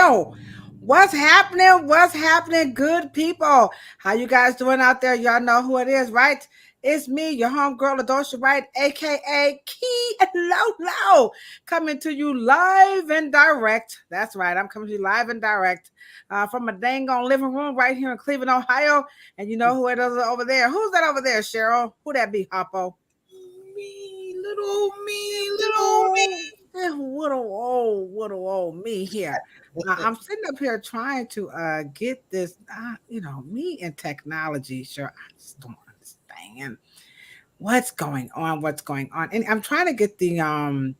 well. What's happening? What's happening, good people? How you guys doing out there? Y'all know who it is, right? It's me, your homegirl, Ladosha, right? AKA Key Low, coming to you live and direct. That's right, I'm coming to you live and direct from a dang on living room right here in Cleveland, Ohio. And you know who it is over there? Who's that over there, Cheryl? Who that be, Hoppo? Little me. Little old me here. I'm sitting up here trying to get this, me and technology. Sure, I just don't understand what's going on, and I'm trying to get the our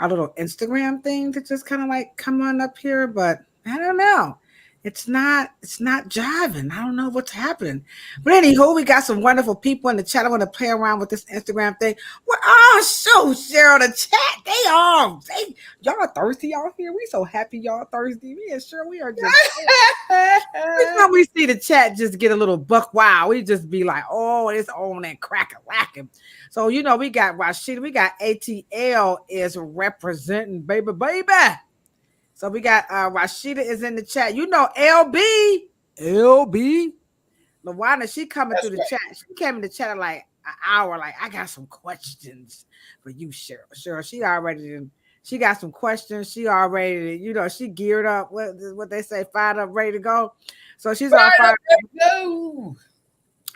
little Instagram thing to just kind of like come on up here, but I don't know. It's not jiving. I don't know what's happening. But anywho, we got some wonderful people in the chat. I want to play around with this Instagram thing. Well, oh, so Cheryl, the chat, y'all are thirsty out here. We so happy y'all thirsty. Me and Cheryl, we are just every time we see the chat just get a little buck wow, we just be like, oh, it's on and crack a lacking. So we got Rashida, we got ATL is representing baby. So we got Rashida is in the chat. LB. Lawana, she coming through the chat. She came in the chat like an hour. Like, I got some questions for you, Cheryl. She got some questions. She already, she geared up. What they say, fired up, ready to go. So she's all fired up.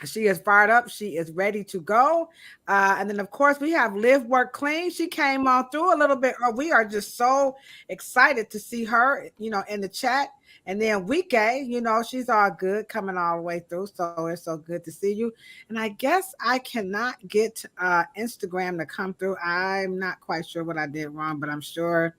She is fired up. She is ready to go. And then, of course, we have Live Work Clean. She came on through a little bit. We are just so excited to see her, in the chat. And then Wike, she's all good coming all the way through. So it's so good to see you. And I guess I cannot get Instagram to come through. I'm not quite sure what I did wrong, but I'm sure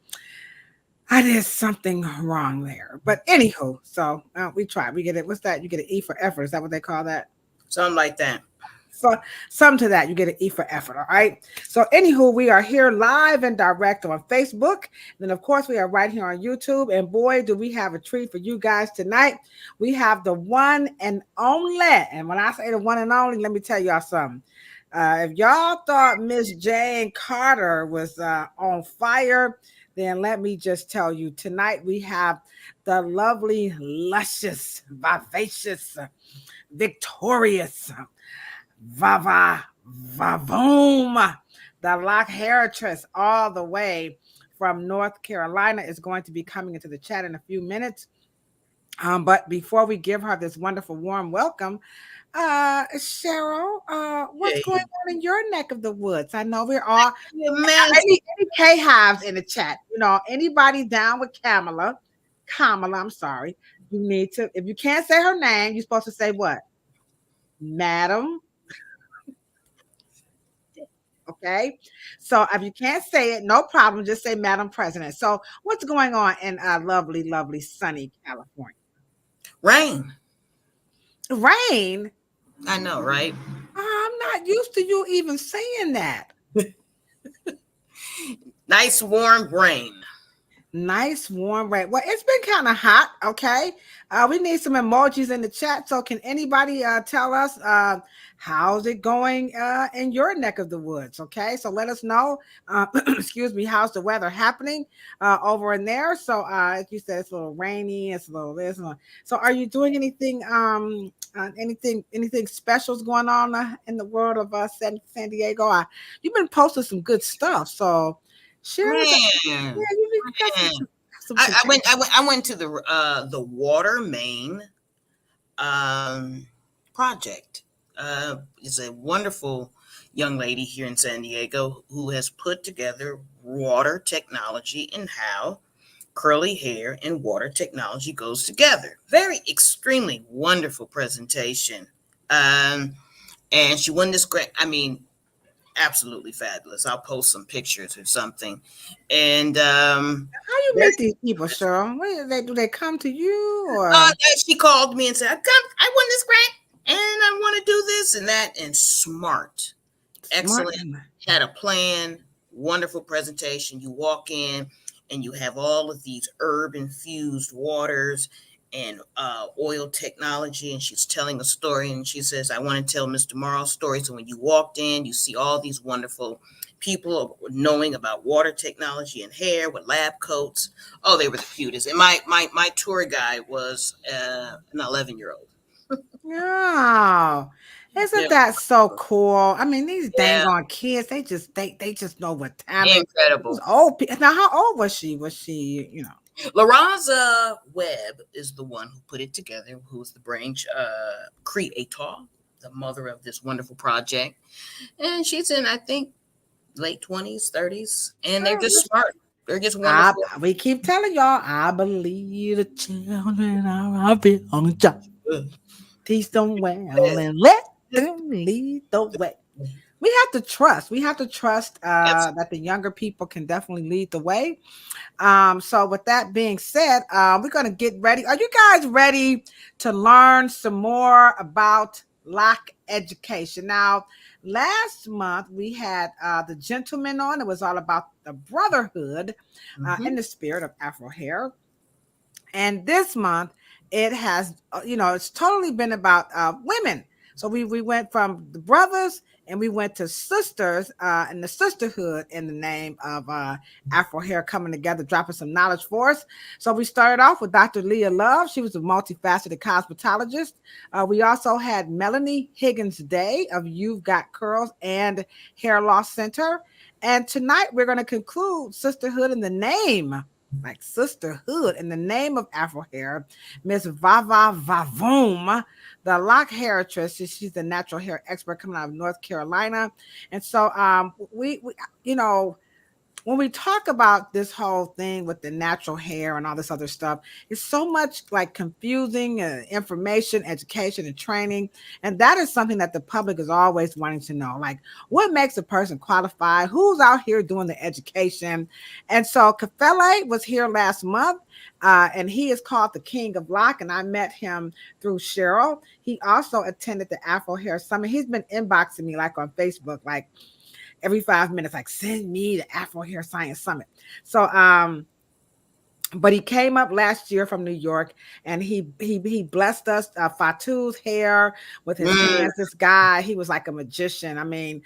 I did something wrong there. But anywho, so we tried. We get it. What's that? You get an E for effort. Is that what they call that? Something like that. So some to that, you get an E for effort. All right. So anywho, we are here live and direct on Facebook. And then of course we are right here on YouTube. And boy, do we have a treat for you guys tonight. We have the one and only. And when I say the one and only, let me tell y'all something. If y'all thought Miss Jane Carter was on fire, then let me just tell you, tonight we have the lovely, luscious, vivacious, victorious Vah Vah Voom, the Lochairitress, all the way from North Carolina, is going to be coming into the chat in a few minutes. But before we give her this wonderful warm welcome, Cheryl, what's going on in your neck of the woods? I know we're all any K-hives in the chat. Anybody down with Kamala, I'm sorry. You need to, if you can't say her name, you're supposed to say what? Madam. Okay. So if you can't say it, no problem. Just say Madam President. So what's going on in lovely, lovely, sunny California? Rain. I know, right? I'm not used to you even saying that. Nice warm rain. Nice warm rain. Well, it's been kind of hot. Okay. We need some emojis in the chat. So can anybody tell us how's it going in your neck of the woods? Okay. So let us know. Excuse me. How's the weather happening over in there? So as you said, it's a little rainy. It's a little this. So are you doing anything? Anything specials going on in the world of San Diego? You've been posting some good stuff. So share. I went to the water main project. Is a wonderful young lady here in San Diego who has put together water technology and how curly hair and water technology goes together. Very extremely wonderful presentation. And she won this grant. Absolutely fabulous. I'll post some pictures or something. And how you meet these people, Cheryl? Do they come to you, or she called me and said, I won this grant and I want to do this and that. And smart. Excellent. Had a plan. Wonderful presentation. You walk in and you have all of these herb infused waters and oil technology, and she's telling a story, and she says, I want to tell Mr. Morrow's story. So when you walked in, you see all these wonderful people knowing about water technology and hair with lab coats. Oh, they were the cutest. And my tour guide was an 11-year-old. Oh, Yeah, isn't that so cool? I mean, these dang yeah, on kids, they just know what time it. Those incredible. old people. Now, how old was she? Was she, Laranza Webb is the one who put it together, who's the brain creator, the mother of this wonderful project. And she's in, I think, late 20s, 30s, and they're Oh, just smart. They're just I wonderful. we keep telling y'all, I believe the children are of young child. Teach them well and let them lead the way. We have to trust. We have to trust Absolutely. that the younger people can definitely lead the way. So with that being said, we're gonna get ready. Are you guys ready to learn some more about lock education? Now, last month we had the gentleman on. It was all about the brotherhood in Mm-hmm. the spirit of Afro hair. And this month it has it's totally been about women. So we went from the brothers and we went to sisters and the sisterhood in the name of Afro hair coming together, dropping some knowledge for us. So we started off with Dr. Leah Love. She was a multifaceted cosmetologist. We also had Melanie Higgins Day of You've Got Curls and Hair Loss Center. And tonight we're going to conclude sisterhood in the name, like sisterhood in the name of Afro hair, Miss Vah Vah Voom, the Lochairitress. She's the natural hair expert coming out of North Carolina. And so we you know, when we talk about this whole thing with the natural hair and all this other stuff, it's so much like confusing information, education, and training. And that is something that the public is always wanting to know. Like, what makes a person qualified? Who's out here doing the education? And so Kafele was here last month, and he is called the King of Lock. And I met him through Cheryl. He also attended the Afro Hair Summit. He's been inboxing me like on Facebook, like every 5 minutes, like send me the Afro Hair Science Summit. So but he came up last year from New York, and he blessed us Fatu's hair with his Mm. hands. This guy, he was like a magician. I mean,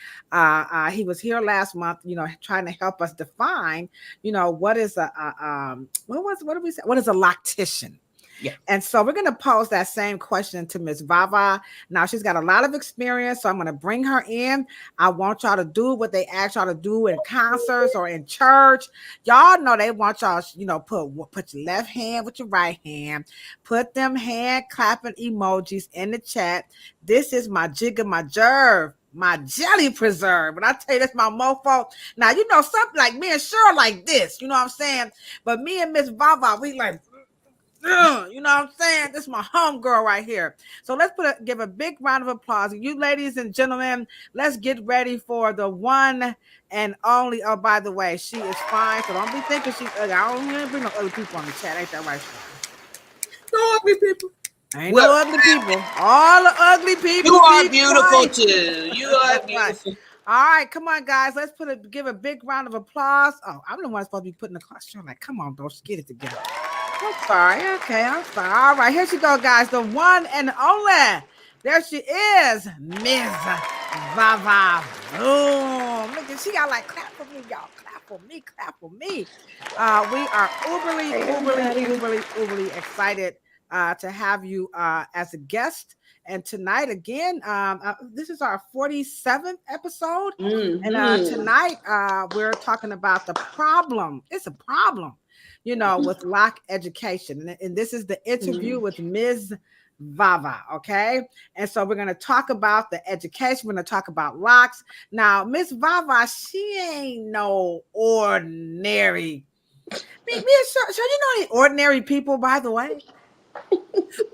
he was here last month, trying to help us define, what is what did we say? What is a loctician? Yeah. And so we're going to pose that same question to Miss Vah Vah. Now, she's got a lot of experience, so I'm going to bring her in. I want y'all to do what they ask y'all to do in concerts or in church. Y'all know they want y'all, put your left hand with your right hand. Put them hand clapping emojis in the chat. This is my jigger, my jerv, my jelly preserve. And I tell you, that's my mofo. Now, something like me and Cheryl like this, you know what I'm saying? But me and Miss Vah Vah, we like, you know what I'm saying? This is my home girl right here. So let's give a big round of applause. You ladies and gentlemen, let's get ready for the one and only. Oh, by the way, she is fine. So don't be thinking she's ugly. I don't even bring no ugly people on the chat. Ain't that right? No ugly people. Ain't no ugly people. All the ugly people. You are beautiful too. You are beautiful. Right. All right, come on, guys. Let's give a big round of applause. Oh, I'm the one supposed to be putting the cluster. Like, come on, bro, get it together. I'm sorry. Okay, I'm sorry. All right, here she go, guys. The one and only. There she is, Ms. Vah Vah Voom. Look, she got like clap for me, y'all. Clap for me. Clap for me. We are uberly excited to have you as a guest. And tonight, again, this is our 47th episode. Mm-hmm. And tonight, we're talking about the problem. It's a problem, with lock education. And this is the interview with Ms. Vah Vah, okay? And so we're going to talk about the education. We're going to talk about locks. Now, Ms. Vah Vah, she ain't no ordinary. So you know any ordinary people, by the way?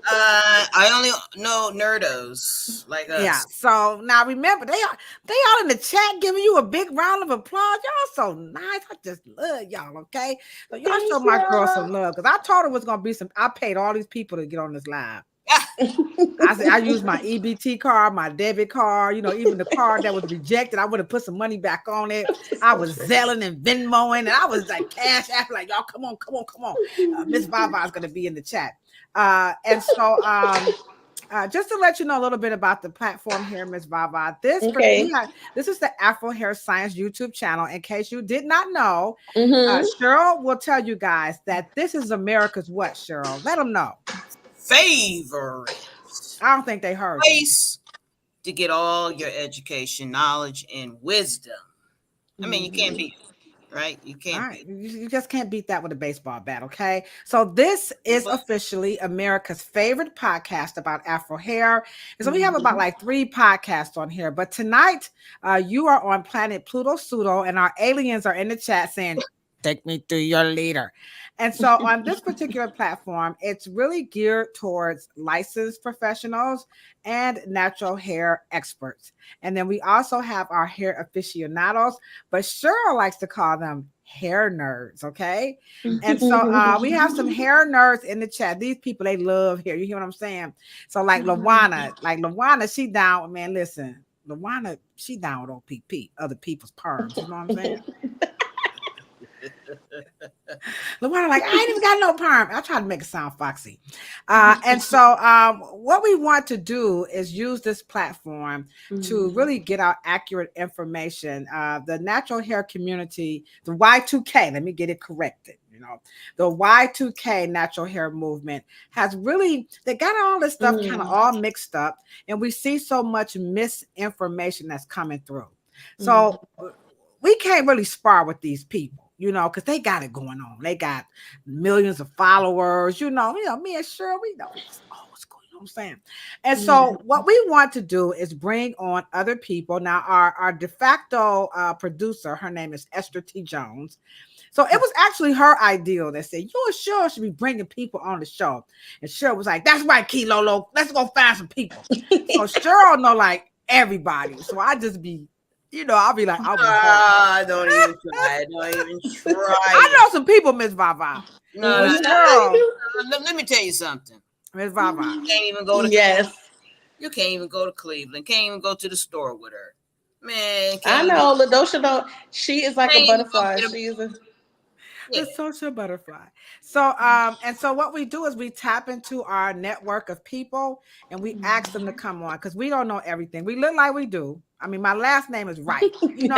I only know nerdos like us. Yeah. So now remember, they all in the chat giving you a big round of applause. Y'all so nice. I just love y'all. Okay. So y'all show my girl some love, because I told her it was gonna be some. I paid all these people to get on this live. I said I used my EBT card, my debit card, even the card that was rejected. I would have put some money back on it. I was Zelling and Venmoing, and I was like cash app, like y'all, come on, come on, come on. Miss Vah Vah is going to be in the chat, and so just to let you know a little bit about the platform here, Miss Vah Vah. This is the Afro Hair Science YouTube channel. In case you did not know, Cheryl will tell you guys that this is America's what, Cheryl? Let them know. Favorite. I don't think they heard place to get all your education, knowledge, and wisdom. I mean, you can't beat it, right? You can't beat it. You just can't beat that with a baseball bat, okay? So this is officially America's favorite podcast about Afro hair. And so we have about like 3 podcasts on here. But tonight, you are on planet Pluto Pseudo, and our aliens are in the chat saying, take me to your leader. And so on this particular platform, it's really geared towards licensed professionals and natural hair experts. And then we also have our hair aficionados, but Cheryl likes to call them hair nerds, okay? And so we have some hair nerds in the chat. These people, they love hair. You hear what I'm saying? So like LaWanna, she down, man, listen. LaWanna, she down with OPP, other people's perms. You know what I'm saying? LaWanna, like, I ain't even got no perm. I try to make it sound foxy. And so what we want to do is use this platform to really get out accurate information. The natural hair community, the Y2K, let me get it corrected. The Y2K natural hair movement has really, they got all this stuff kind of all mixed up, and we see so much misinformation that's coming through. So we can't really spar with these people. Because they got it going on. They got millions of followers. Me and Cheryl, we know it's old school. You know what I'm saying? And so what we want to do is bring on other people. Now, our de facto producer, her name is Esther T. Jones. So it was actually her idea that said, you and Cheryl should be bringing people on the show. And Cheryl was like, that's right, Key Lolo. Let's go find some people. So Cheryl know like everybody. So I just be, I'll be like, don't even try. Don't even try. I know some people, Miss Vah Vah. Let me tell you something. Miss Vah Vah. You can't even go to Cleveland. You can't even go to Cleveland. Can't even go to the store with her. Man, I know Ladosha don't. She is like a butterfly. She is the social butterfly. So and so what we do is we tap into our network of people and we ask them to come on because we don't know everything. We look like we do. I mean, my last name is Wright. When your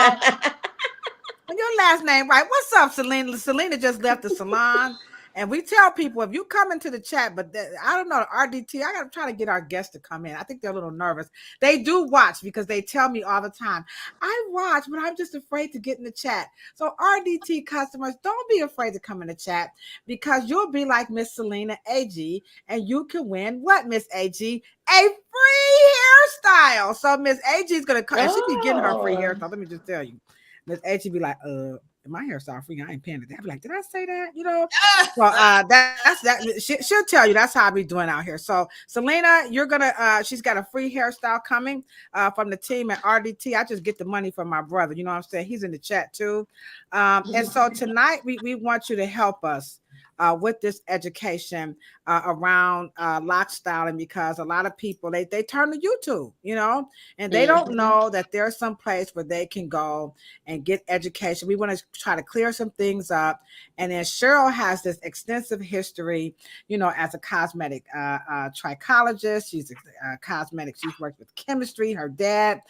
last name Wright, what's up, Selena? Selena just left the salon. And we tell people, if you come into the chat, but I don't know, RDT, I got to try to get our guests to come in. I think they're a little nervous. They do watch because they tell me all the time, I watch, but I'm just afraid to get in the chat. So RDT customers, don't be afraid to come in the chat because you'll be like Miss Selena AG and you can win what, Miss AG? A free hairstyle. So Miss AG is going to come and she be getting her free hairstyle. Let me just tell you. Miss AG be like, my hairstyle free. I ain't paying it. I'll be like, did I say that? So that's that. She'll tell you that's how I be doing out here. So Selena, you're gonna. She's got a free hairstyle coming from the team at RDT. I just get the money from my brother. You know what I'm saying? He's in the chat too. And so tonight we want you to help us with this education around lock styling because a lot of people they turn to YouTube, and they don't know that there's some place where they can go and get education. We want to try to clear some things up. And then Cheryl has this extensive history, as a cosmetic trichologist. She's a cosmetic. She's worked with chemistry, her dad,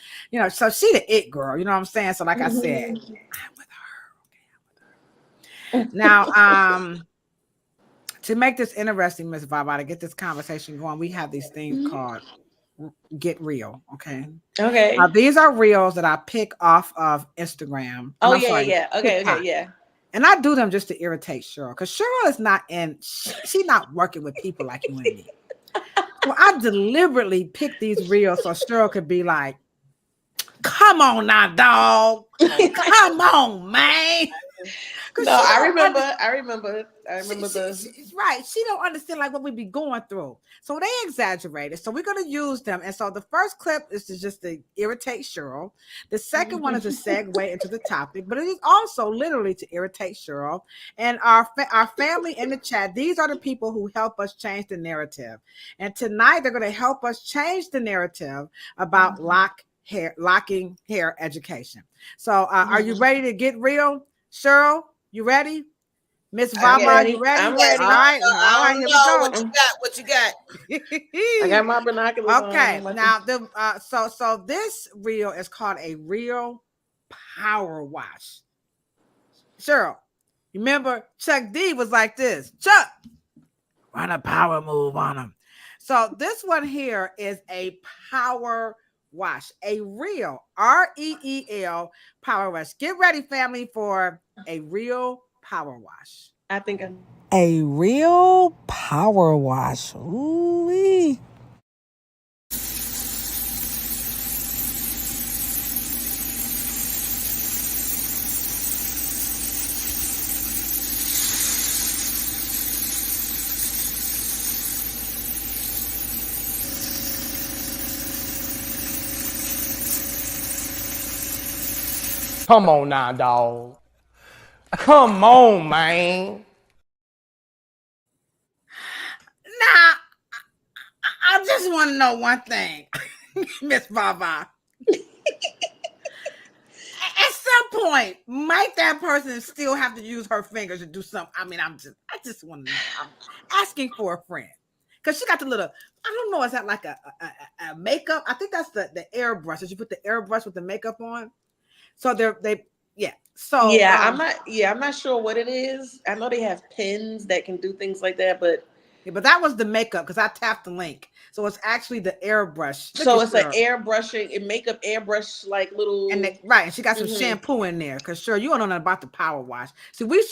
so she the it girl, you know what I'm saying? So like I said, I'm with her. Okay, I'm with her. Now, to make this interesting, Miss Vah Vah, to get this conversation going, we have these things called Get Real. Okay. Now, these are reels that I pick off of Instagram. Okay. And I do them just to irritate Cheryl because Cheryl is not she's not working with people like you and me. So I deliberately pick these reels so Cheryl could be like, come on now, dog. Come on, man. No, I remember Right. She don't understand like what we be going through. So they exaggerated. So we're gonna use them. And so the first clip is just to irritate Cheryl. The second one is a segue into the topic, but it is also literally to irritate Cheryl and our family in the chat. These are the people who help us change the narrative. And tonight they're gonna help us change the narrative about locking hair education. So are you ready to get real? Cheryl, you ready? Miss Vah Vah, you ready? I'm ready. All right, here we go. What you got? I got my binoculars on. Okay, now so this reel is called a real power wash. Cheryl, you remember Chuck D was like this. Chuck, run a power move on him. So this one here is a power wash, a real REEL power wash. Get ready, family, for a real power wash. I think A real power wash. Ooh-wee. Come on now, dog. Come on, man. Now, I just want to know one thing, Miss Vah Vah. At some point, might that person still have to use her fingers to do something? I mean, I just want to know. I'm asking for a friend. Because she got the little, I don't know, is that like a makeup? I think that's the airbrush. Did you put the airbrush with the makeup on? So So I'm not sure what it is. I know they have pins that can do things like that, but that was the makeup because I tapped the link. So it's actually the airbrush. So it's an airbrushing and makeup airbrush like little and she got some shampoo in there because sure you don't know nothing about the power wash. See, we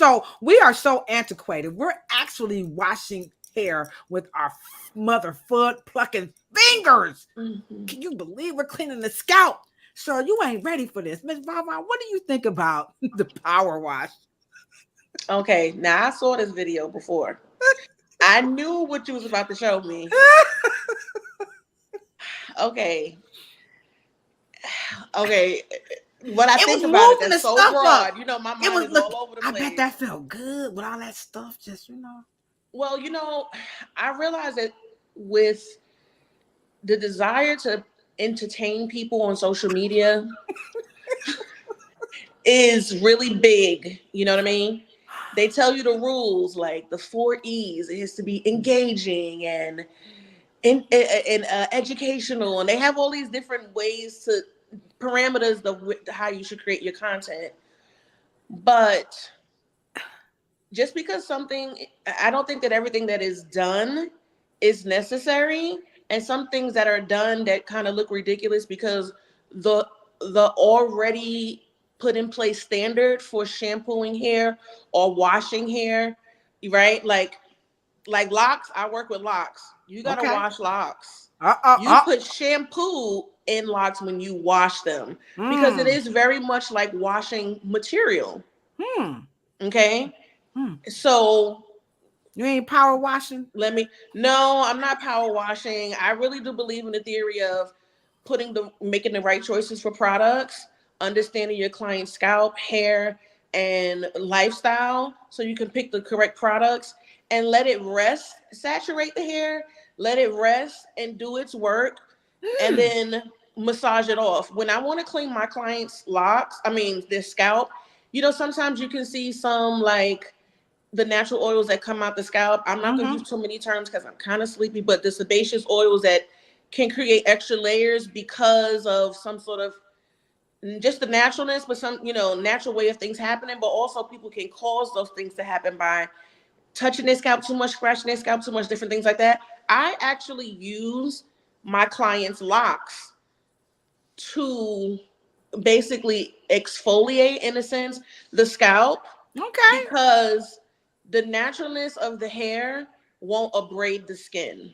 are so antiquated. We're actually washing hair with our mother foot plucking fingers. Can you believe we're cleaning the scalp? So you ain't ready for this. Miss Vah Vah, what do you think about the power wash? Okay, now I saw this video before. I knew what you was about to show me. Okay. What I think about it, that's so broad. You know, my mind is all over the place. I bet that felt good with all that stuff, Well, I realized that with the desire to entertain people on social media is really big. You know what I mean? They tell you the rules, like the 4 E's. It has to be engaging and educational, and they have all these different parameters of how you should create your content. But just because I don't think that everything that is done is necessary, and some things that are done that kind of look ridiculous because the already put in place standard for shampooing hair or washing hair, right? Like locks, I work with locks. You gotta wash locks. You put shampoo in locks when you wash them because it is very much like washing material. Okay. So you ain't power washing? No, I'm not power washing. I really do believe in the theory of making the right choices for products, understanding your client's scalp, hair, and lifestyle so you can pick the correct products and let it rest, saturate the hair, let it rest and do its work, and then massage it off. When I want to clean my client's their scalp, sometimes you can see some like the natural oils that come out the scalp. I'm not going to use too many terms because I'm kind of sleepy, but the sebaceous oils that can create extra layers because of some sort of just the naturalness, but some, natural way of things happening. But also people can cause those things to happen by touching their scalp too much, scratching their scalp too much, different things like that. I actually use my clients' locks to basically exfoliate, in a sense, the scalp. Okay. Because the naturalness of the hair won't abrade the skin.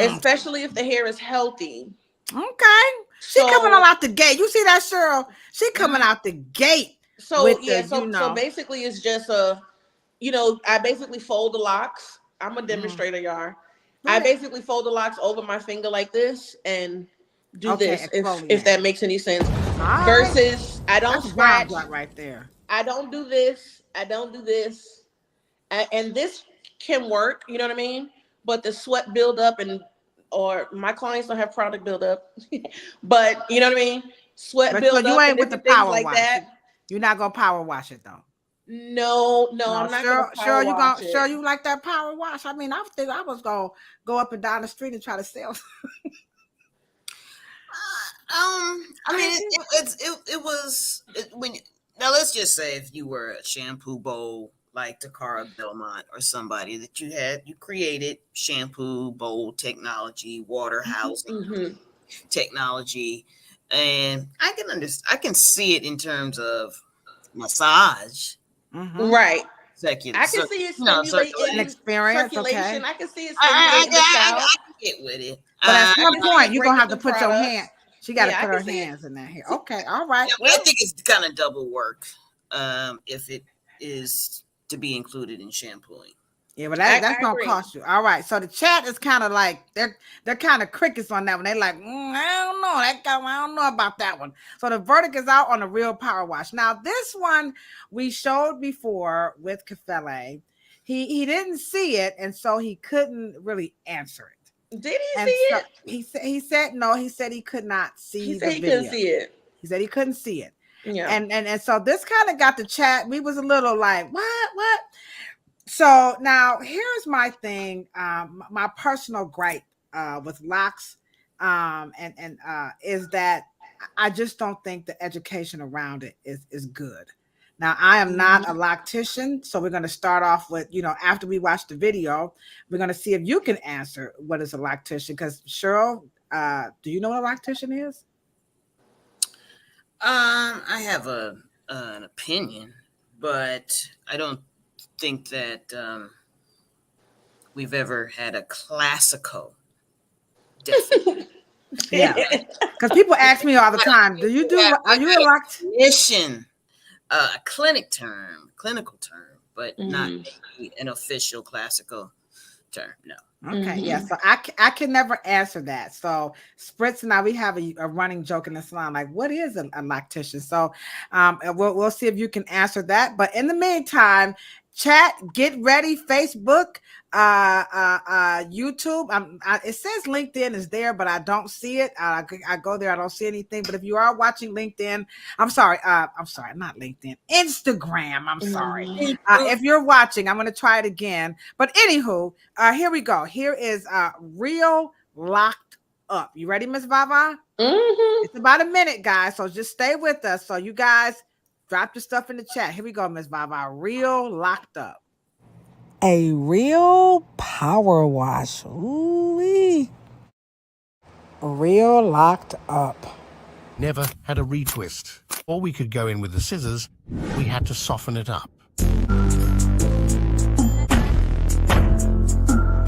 Especially if the hair is healthy. Okay. She coming all out the gate. You see that, Cheryl? She coming out the gate So with yeah, the, so basically it's just I basically fold the locks. I'm a demonstrator, y'all. Go I ahead. basically fold the locks over my finger like this and do Okay, this, if exfoliate. that makes any sense. All right. Versus I don't That's a bomb scratch. drop right there. I don't do this. I don't do this. And this can work, you know what I mean? But the sweat buildup or my clients don't have product buildup, but you know what I mean? Sweat But so you buildup and ain't with the different things power like wash. that. You're not gonna power wash it though. No, no, No, I'm not gonna sure, power sure you wash gonna sure it. you like that power wash. I mean, I think I was gonna go up and down the street and try to sell. I mean, when now let's just say if you were a shampoo bowl like Takara Belmont or somebody that you created shampoo bowl technology, water housing Mm-hmm. technology, and I can see it in terms of massage, Mm-hmm. Right. I can so, see it An stimulating experience, circulation. okay. I can see it stimulating the scalp. I can get with it. But at I some can see point, it you're gonna breaking have to through put your hand. products. She got to Yeah, I put can her see it. hands in there. Here, okay, all right. Yeah, but I Well, think it's kind of double work if it is to be included in shampooing. yeah, but that's I gonna agree. cost you. All right. So the chat is kind of like they're kind of crickets on that one. They're like, I don't know that guy. I don't know about that one. So the verdict is out on the real power wash. Now this one we showed before with Kafele. He didn't see it, and so he couldn't really answer it. Did he see And so it? he said no. He said he could not He see said the he couldn't video. see it. He said he couldn't see it. Yeah. And so this kind of got the chat. We was a little like, what? So now here's my thing. My personal gripe with locks, is that I just don't think the education around it is good. Now I am not a loctician, so we're going to start off with after we watch the video, we're going to see if you can answer what is a loctician. Because Cheryl, do you know what a loctician is? I have an opinion, but I don't think that we've ever had a classical definition. Yeah, because people ask me all the time, are you a loct? Definition, a clinical term, but not Mm-hmm. an official classical term. No. Okay, yeah. Mm-hmm. So I can never answer that. So Spritz and I, we have a running joke in the salon, like, what is a lactician? So we'll see if you can answer that. But in the meantime, chat, get ready. Facebook, YouTube. It says LinkedIn is there, but I don't see it. I go there, I don't see anything. But if you are watching LinkedIn, I'm sorry, not LinkedIn, Instagram. I'm sorry. If you're watching, I'm going to try it again. But anywho, here we go. Here is Real Locked Up. You ready, Miss Vah Vah? Mm-hmm. It's about a minute, guys. So just stay with us. So you guys drop your stuff in the chat. Here we go, Miss Vah Vah. Real Locked Up. A real power wash. Ooh-wee. Real Locked Up. Never had a retwist. Or we could go in with the scissors. We had to soften it up.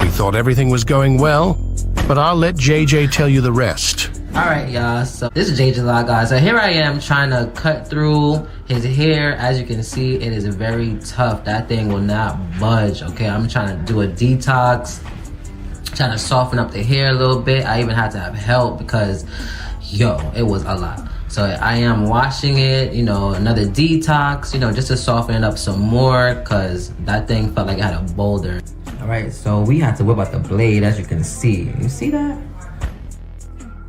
We thought everything was going well, but I'll let JJ tell you the rest. Alright y'all, so this is JJ Law, guys. So here I am trying to cut through his hair. As you can see, it is very tough. That thing will not budge, okay? I'm trying to do a detox, trying to soften up the hair a little bit. I even had to have help because, it was a lot. So I am washing it, another detox, just to soften it up some more because that thing felt like it had a boulder. Alright, so we had to whip out the blade, as you can see. You see that?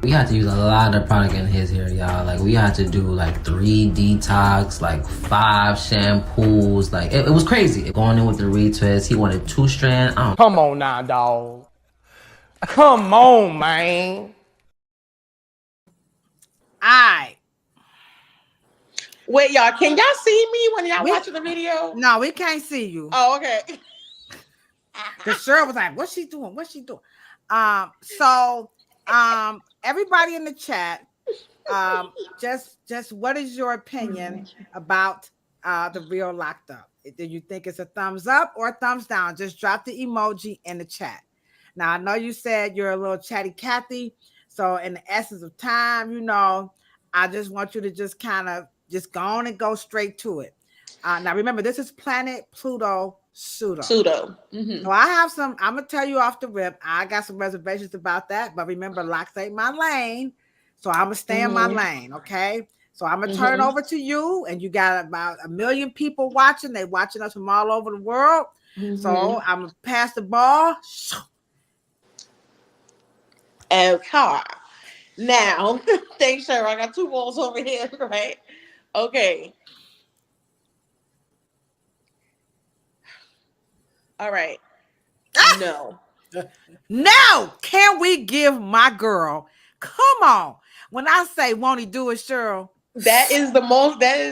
We had to use a lot of product in his hair, y'all. Like, we had to do, 3 detox, 5 shampoos. It was crazy. Going in with the retwist, he wanted 2 strand. Come on now, dog. Come on, man. All right. Wait, y'all, can y'all see me when y'all watching the video? No, we can't see you. Oh, okay. Because Cheryl was like, what's she doing? What's she doing? Everybody in the chat, just what is your opinion about the Real Locked Up? Do you think it's a thumbs up or a thumbs down? Just drop the emoji in the chat. Now, I know you said you're a little chatty Cathy. So in the essence of time, I just want you to just kind of just go on and go straight to it. Now remember, this is Planet Pluto Pseudo. Pseudo. So I have some, I'm gonna tell you off the rip. I got some reservations about that, but remember, locks ain't my lane. So I'm gonna stay in my lane, okay? So I'm gonna turn it over to you, and you got about 1 million people watching. They watching us from all over the world. So I'm gonna pass the ball. Okay. Now, thanks, Cheryl. I got 2 balls over here, right? Okay. All right. No. Now, can we give my girl? Come on. When I say won't he do it, Cheryl? That is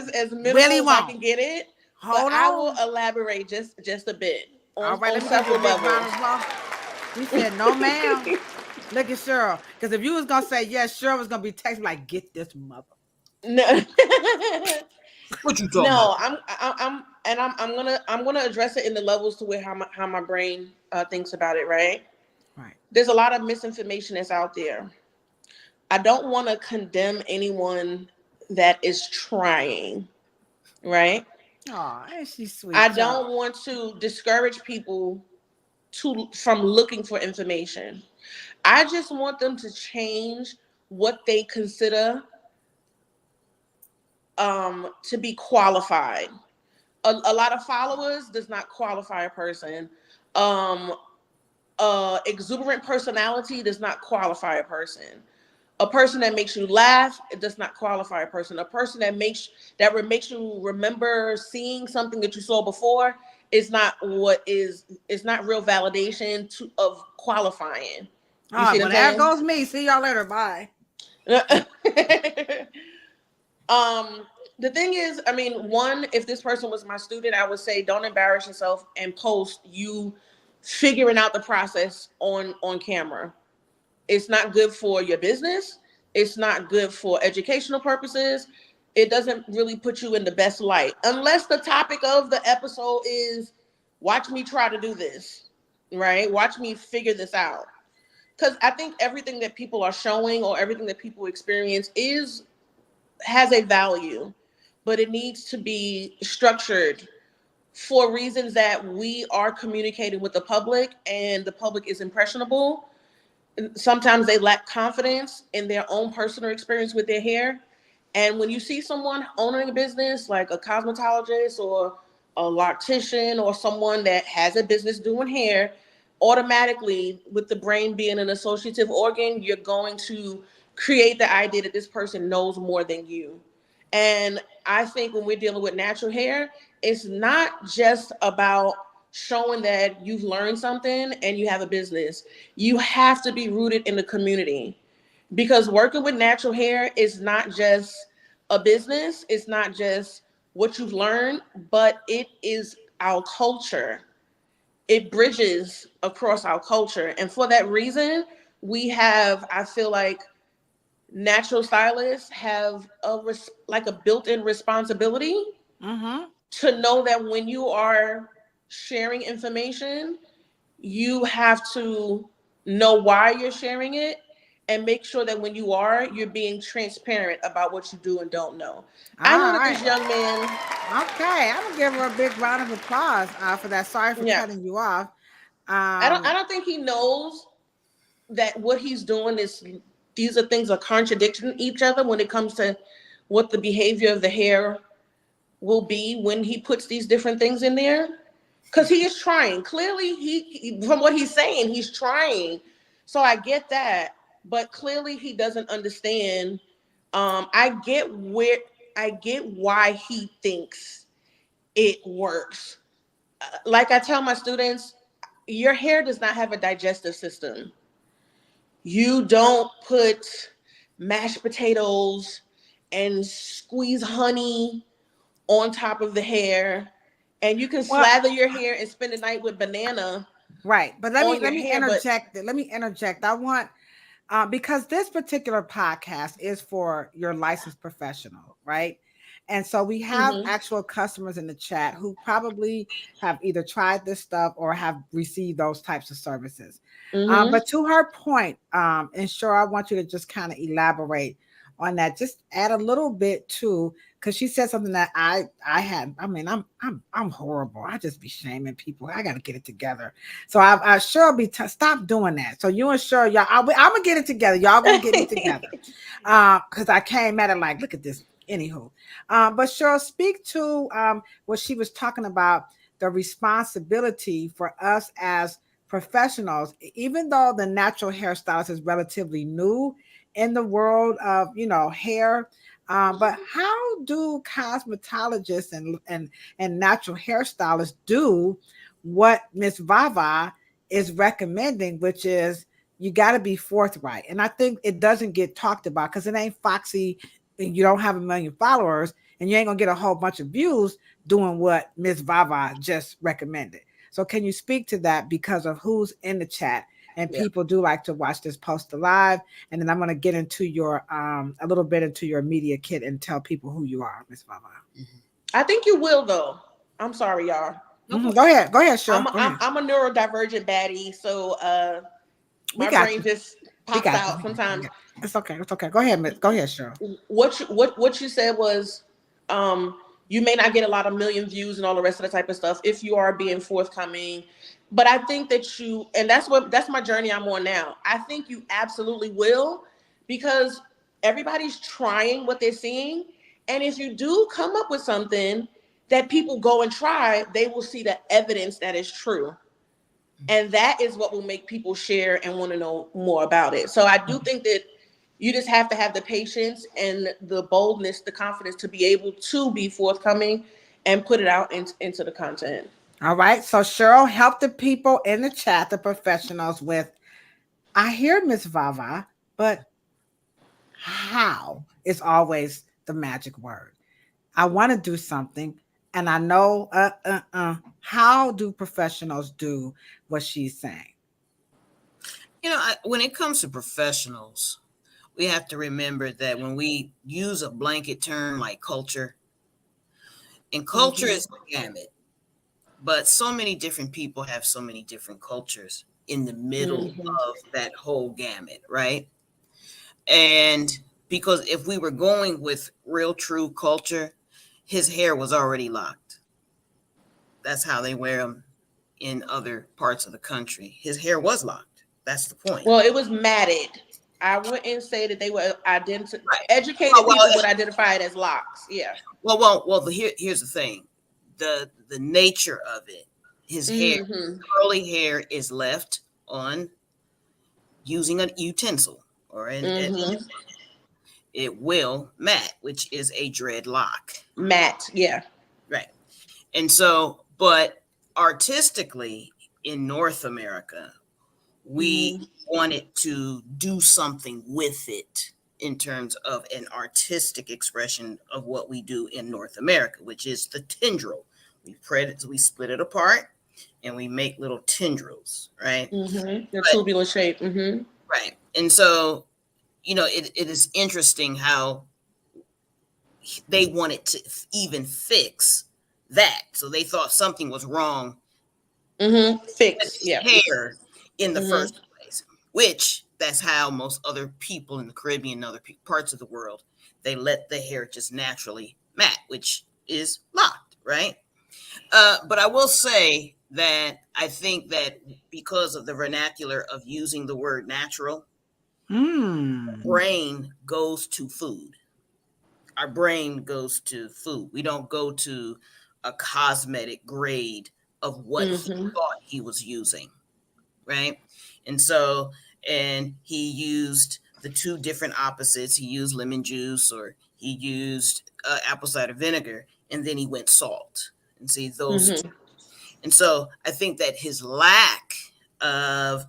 as minimal Really as I won't. can get it. Hold But I on. will elaborate just a bit All right, on let me give you a several big round levels. of applause. He said, no, ma'am. Look at Cheryl. Because if you was going to say yes, Cheryl was going to be texting like, get this mother. No. What you talking No, about? I'm gonna address it in the levels to where how my brain thinks about it, right? Right. There's a lot of misinformation that's out there. I don't want to condemn anyone that is trying, right? Oh, ain't she sweet? I y'all? don't want to discourage people from looking for information. I just want them to change what they consider to be qualified. A lot of followers does not qualify a person. Exuberant personality does not qualify a person. A person that makes you laugh, it does not qualify a person. A person that makes you remember seeing something that you saw before is not real validation of qualifying. You see Well, what there I'm goes me. See y'all later. Bye. saying? The thing is, I mean, one, if this person was my student, I would say don't embarrass yourself and post you figuring out the process on camera. It's not good for your business. It's not good for educational purposes. It doesn't really put you in the best light unless the topic of the episode is watch me try to do this, right? Watch me figure this out. Because I think everything that people are showing or everything that people experience has a value, but it needs to be structured for reasons that we are communicating with the public, and the public is impressionable. Sometimes they lack confidence in their own personal experience with their hair. And when you see someone owning a business like a cosmetologist or a loctician or someone that has a business doing hair, automatically, with the brain being an associative organ, you're going to create the idea that this person knows more than you. And I think when we're dealing with natural hair, it's not just about showing that you've learned something and you have a business. You have to be rooted in the community, because working with natural hair is not just a business. It's not just what you've learned, but it is our culture. It bridges across our culture. And for that reason, I feel like natural stylists have a built-in responsibility to know that when you are sharing information, you have to know why you're sharing it and make sure that when you're being transparent about what you do and don't know. I know that this young man. Okay, I'm gonna give her a big round of applause for that. Sorry for Yeah. cutting you off. I don't think he knows that what he's doing is, these are things are contradicting each other when it comes to what the behavior of the hair will be when he puts these different things in there. Because he is trying. Clearly, from what he's saying, he's trying. So I get that, but clearly he doesn't understand. I get why he thinks it works. Like I tell my students, your hair does not have a digestive system. You don't put mashed potatoes and squeeze honey on top of the hair, and you can slather your hair and spend the night with banana. Right, but let me interject. Let me interject. I want because this particular podcast is for your licensed professional, right? And so we have actual customers in the chat who probably have either tried this stuff or have received those types of services. But to her point, and sure, I want you to just kind of elaborate on that. Just add a little bit too, because she said something that I had. I mean, I'm horrible. I just be shaming people. I got to get it together. So I sure be stop doing that. So you and sure y'all, I'm gonna get it together. Y'all gonna get me together. Because I came at it like, look at this. Anywho, but Cheryl, speak to what she was talking about, the responsibility for us as professionals, even though the natural hairstylist is relatively new in the world of hair. But how do cosmetologists and natural hairstylists do what Miss Vava is recommending, which is you got to be forthright. And I think it doesn't get talked about because it ain't foxy. And you don't have a million followers, and you ain't gonna get a whole bunch of views doing what Miss Vava just recommended. So can you speak to that because of who's in the chat? And people do like to watch this post live. And then I'm going to get into your a little bit into your media kit and tell people who you are, Miss Vava. I think you will, though. I'm sorry, y'all. Mm-hmm. Go ahead, Cheryl. I'm a neurodivergent baddie, so my brain just pops out sometimes. It's okay. Go ahead, Cheryl. What you said was, you may not get a lot of million views and all the rest of the type of stuff if you are being forthcoming. But I think that and that's my journey I'm on now. I think you absolutely will, because everybody's trying what they're seeing. And if you do come up with something that people go and try, they will see the evidence that is true. And that is what will make people share and want to know more about it. So I do think that you just have to have the patience and the boldness, the confidence to be able to be forthcoming and put it out into the content. All right. So Cheryl, help the people in the chat, the professionals, with, I hear Miss Vava, but how is always the magic word. I want to do something, and I know how do professionals do what she's saying? When it comes to professionals, we have to remember that when we use a blanket term like culture, and culture is the gamut, but so many different people have so many different cultures in the middle of that whole gamut, right? And because if we were going with real true culture, his hair was already locked. That's how they wear them in other parts of the country. His hair was locked. That's the point. Well, it was matted. I wouldn't say that they were educated people would identify it as locks. Yeah. Well. Here's the thing: the nature of it. His hair, curly hair, is left on using a utensil or it will mat, which is a dreadlock. Mat, yeah. Right. And so, but artistically in North America, we wanted to do something with it in terms of an artistic expression of what we do in North America, which is the tendril. We split it apart and we make little tendrils, right? The tubular shape. Right. And so, it is interesting how they wanted to even fix that. So they thought something was wrong. Fix hair in the first place, which that's how most other people in the Caribbean and other parts of the world, they let the hair just naturally mat, which is locked, right? But I will say that I think that because of the vernacular of using the word natural, brain goes to food. Our brain goes to food. We don't go to a cosmetic grade of what he thought he was using, right? And so, and he used the two different opposites. He used lemon juice, or he used apple cider vinegar, and then he went salt. And see those two. And so I think that his lack of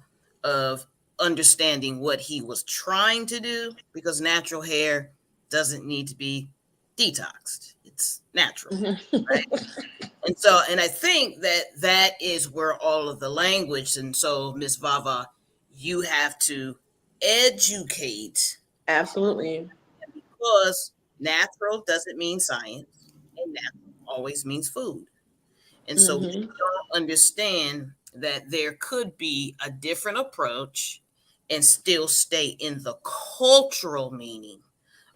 understanding what he was trying to do, because natural hair doesn't need to be detoxed. It's natural, right? And so, and I think that is where all of the language, and so Miss Vava, you have to educate. Absolutely. Because natural doesn't mean science, and natural always means food. And so we don't understand that there could be a different approach and still stay in the cultural meaning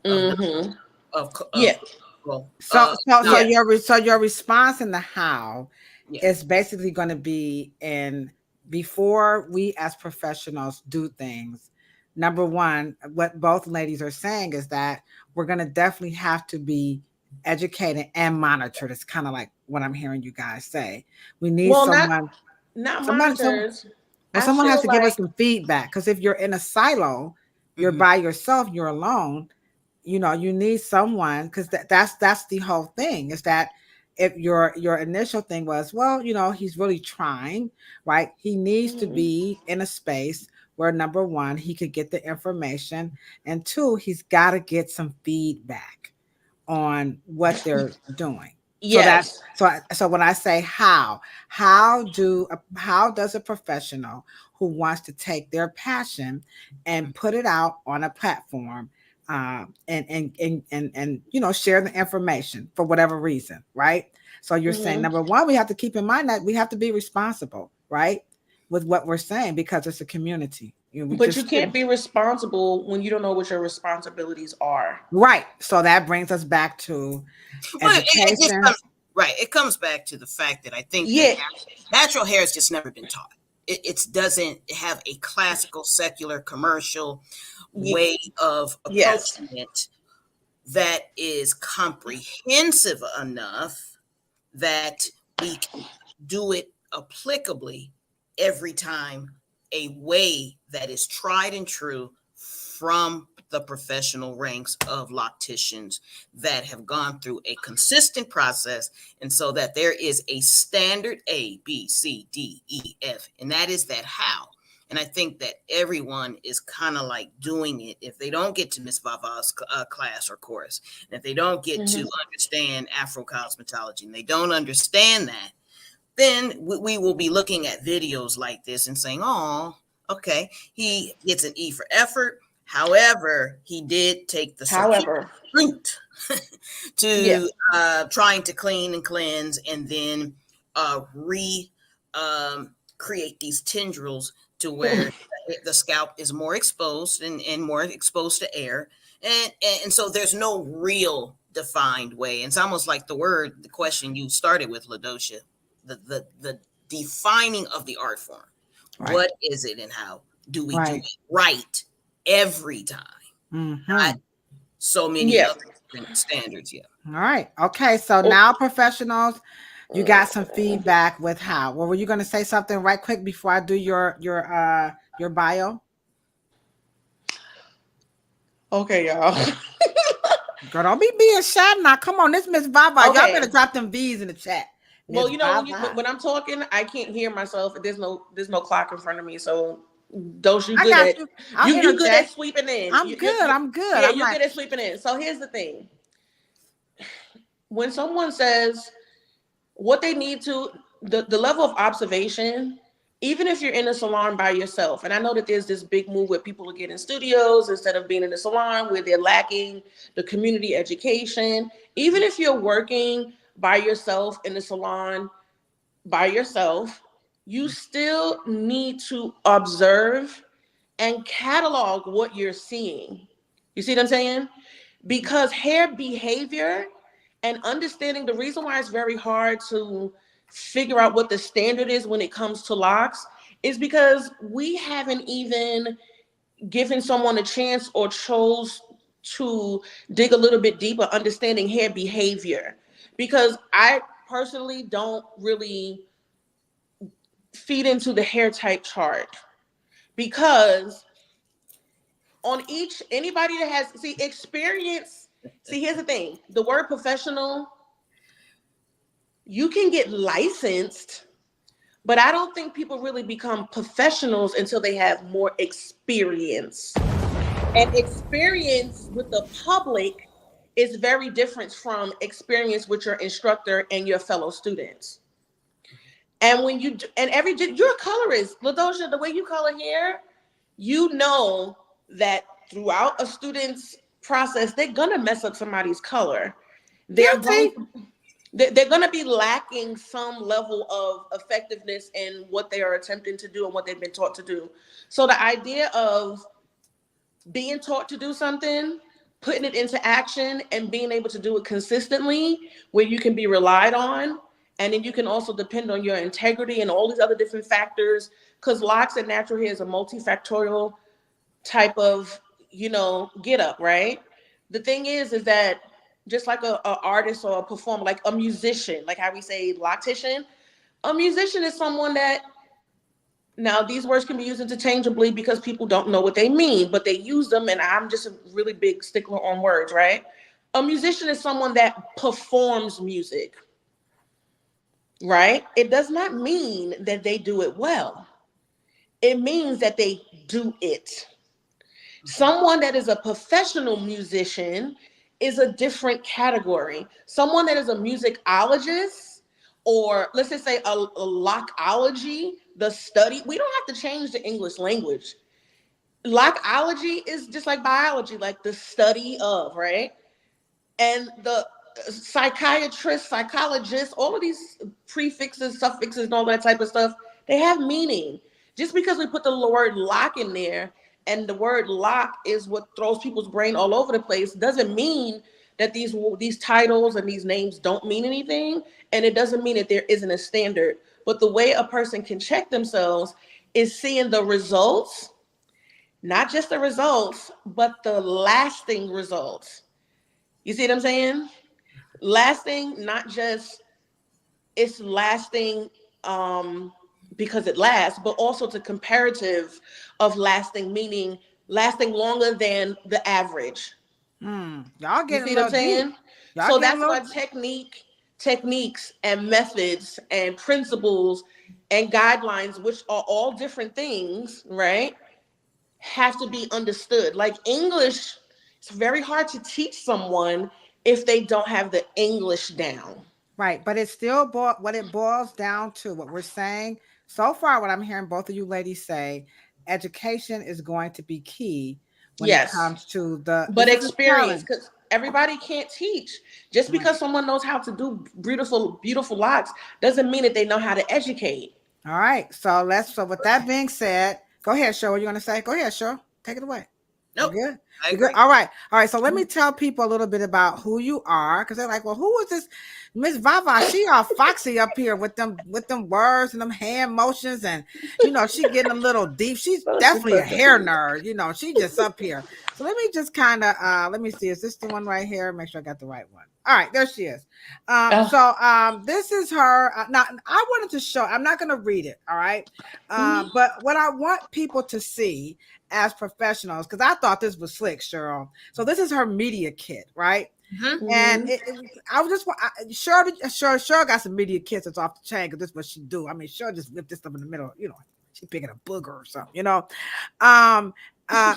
Mm-hmm. of Yeah. well, So Yeah. your response in the how yeah. is basically going to be in before we as professionals do things. Number one, what both ladies are saying is that we're going to definitely have to be educated and monitored. It's kind of like what I'm hearing you guys say. We need Well, someone, not some, monitors. well, I someone has feel to give us like some feedback because if you're in a silo, you're Hmm. by yourself, you're alone. You need someone because that's the whole thing is that if your initial thing was, well, he's really trying, right? He needs to Mhm. be in a space where number one, he could get the information, and two, he's got to get some feedback on what they're doing. So that's Yes. so when I say how does a professional who wants to take their passion and put it out on a platform, and share the information for whatever reason, right? So you're saying Hmm. number one, we have to keep in mind that we have to be responsible, right, with what we're saying because it's a community. We But you just can't be responsible when you don't know what your responsibilities are. right. So that brings us back to Well, it just education. comes right. It comes back to the fact that I think that Yeah. natural hair has just never been taught. It doesn't have a classical, secular, commercial Ye- way of yes. approaching it that is comprehensive enough that we can do it applicably every time, a way that is tried and true from the professional ranks of locticians that have gone through a consistent process, and so that there is a standard ABCDEF, and that is that how. And I think that everyone is kind of like doing it. If they don't get to Miss Vava's class or course, and if they don't get Hmm. to understand Afro cosmetology, and they don't understand that, then we will be looking at videos like this and saying, "Oh, okay, he gets an E for effort. However, he did take the circuitous However, route yeah. to trying to clean and cleanse, and then re create these tendrils to where the scalp is more exposed and more exposed to air, and so there's no real defined way. It's almost like the question you started with, Ladosha, the defining of the art form. Right. What is it, and how do we do Right. it right every time? Mm-hmm. Not so many Yeah. other different standards. Yeah. All right. Okay. So Oh, now, professionals, you got some feedback with how. Well, were you going to say something right quick before I do your bio? okay, y'all. Girl, don't be being shy now. Come on, this Miss Vava. Y'all better Okay. drop them V's in the chat. Well, Miss when Vava. I'm talking, I can't hear myself. There's no clock in front of me, so those you I good got at you. I'll you good at interject. sweeping in. I'm good. I'm good. Yeah, I'm you're like, good at sweeping in. So here's the thing: when someone says what they need to, the level of observation, even if you're in a salon by yourself, and I know that there's this big move where people are getting studios instead of being in the salon where they're lacking the community education. Even if you're working by yourself in the salon by yourself, you still need to observe and catalog what you're seeing. You see what I'm saying? Because hair behavior and understanding, the reason why it's very hard to figure out what the standard is when it comes to locks is because we haven't even given someone a chance or chose to dig a little bit deeper understanding hair behavior. Because I personally don't really feed into the hair type chart, because on each, anybody that has experience, here's the thing, the word professional, you can get licensed, but I don't think people really become professionals until they have more experience. And experience with the public is very different from experience with your instructor and your fellow students. And when you and you're a colorist, Ladosha, the way you color hair, you know that throughout a student's process, they're gonna mess up somebody's color. They're guilty. going they're going to be lacking some level of effectiveness in what they are attempting to do and what they've been taught to do. So the idea of being taught to do something putting it into action and being able to do it consistently where you can be relied on. And then you can also depend on your integrity and all these other different factors, because locks and natural hair is a multifactorial type of, get up, right? The thing is that just like a artist or a performer, like a musician, like how we say loctician, a musician is someone that, now these words can be used interchangeably because people don't know what they mean, but they use them, and I'm just a really big stickler on words, right? A musician is someone that performs music, right? It does not mean that they do it well. It means that they do it. Someone that is a professional musician is a different category. Someone that is a musicologist, or let's just say a lockology, the study, we don't have to change the English language. Lockology is just like biology, like the study of, right? And the psychiatrist, psychologist, all of these prefixes, suffixes, and all that type of stuff, they have meaning. Just because we put the word lock in there, and the word lock is what throws people's brain all over the place, doesn't mean that these titles and these names don't mean anything. And it doesn't mean that there isn't a standard. But the way a person can check themselves is seeing the results, not just the results, but the lasting results. You see what I'm saying? Lasting, not just it's lasting because it lasts, but also to comparative of lasting, meaning lasting longer than the average. Y'all You getting see a what little I'm saying? deep. Y'all So getting that's a why little. techniques and methods and principles and guidelines, which are all different things, right, have to be understood. Like English, it's very hard to teach someone if they don't have the English down. Right, but it's still what it boils down to. What we're saying so far, what I'm hearing both of you ladies say, education is going to be key when it Yes, comes to the. but This is a experience, challenge. because everybody can't teach. Just Right. because someone knows how to do beautiful locks doesn't mean that they know how to educate. All right. So with that being said, go ahead, Cheryl. What you gonna say? Go ahead, Cheryl. Take it away. You Nope, good? I You good? agree. All right. All right. So let me tell people a little bit about who you are, because they're like, well, who is this Miss Vava? She all foxy up here with them words and them hand motions, and she getting a little deep. She's definitely a hair nerd. She just up here. So let me just kind of let me see. Is this the one right here? Make sure I got the right one. All right, there she is. This is her. Now I wanted to show. I'm not going to read it. All right. But what I want people to see as professionals, because I thought this was slick, Cheryl. So this is her media kit, right? Mm-hmm. And I was just Cheryl got some media kits that's off the chain, because this is what she do. I mean, Cheryl just whipped this up in the middle, she picking a booger or something,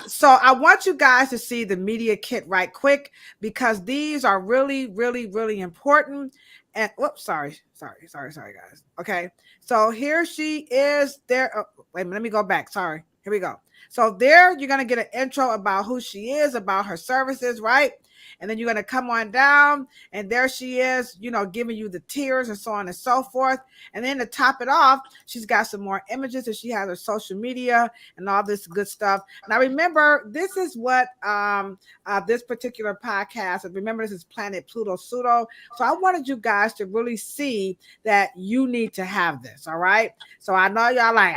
so I want you guys to see the media kit right quick, because these are really, really, really important. And whoops, sorry, guys. Okay, so here she is. There. Oh, wait a minute, let me go back. Sorry. Here we go. So there, you're gonna get an intro about who she is, about her services, right? And then you're gonna come on down, and there she is, giving you the tiers and so on and so forth. And then to top it off, she's got some more images, and she has her social media and all this good stuff. Now, remember, this is what this particular podcast. Remember, this is Planet Pluto Pseudo. So I wanted you guys to really see that you need to have this. All right. So I know y'all like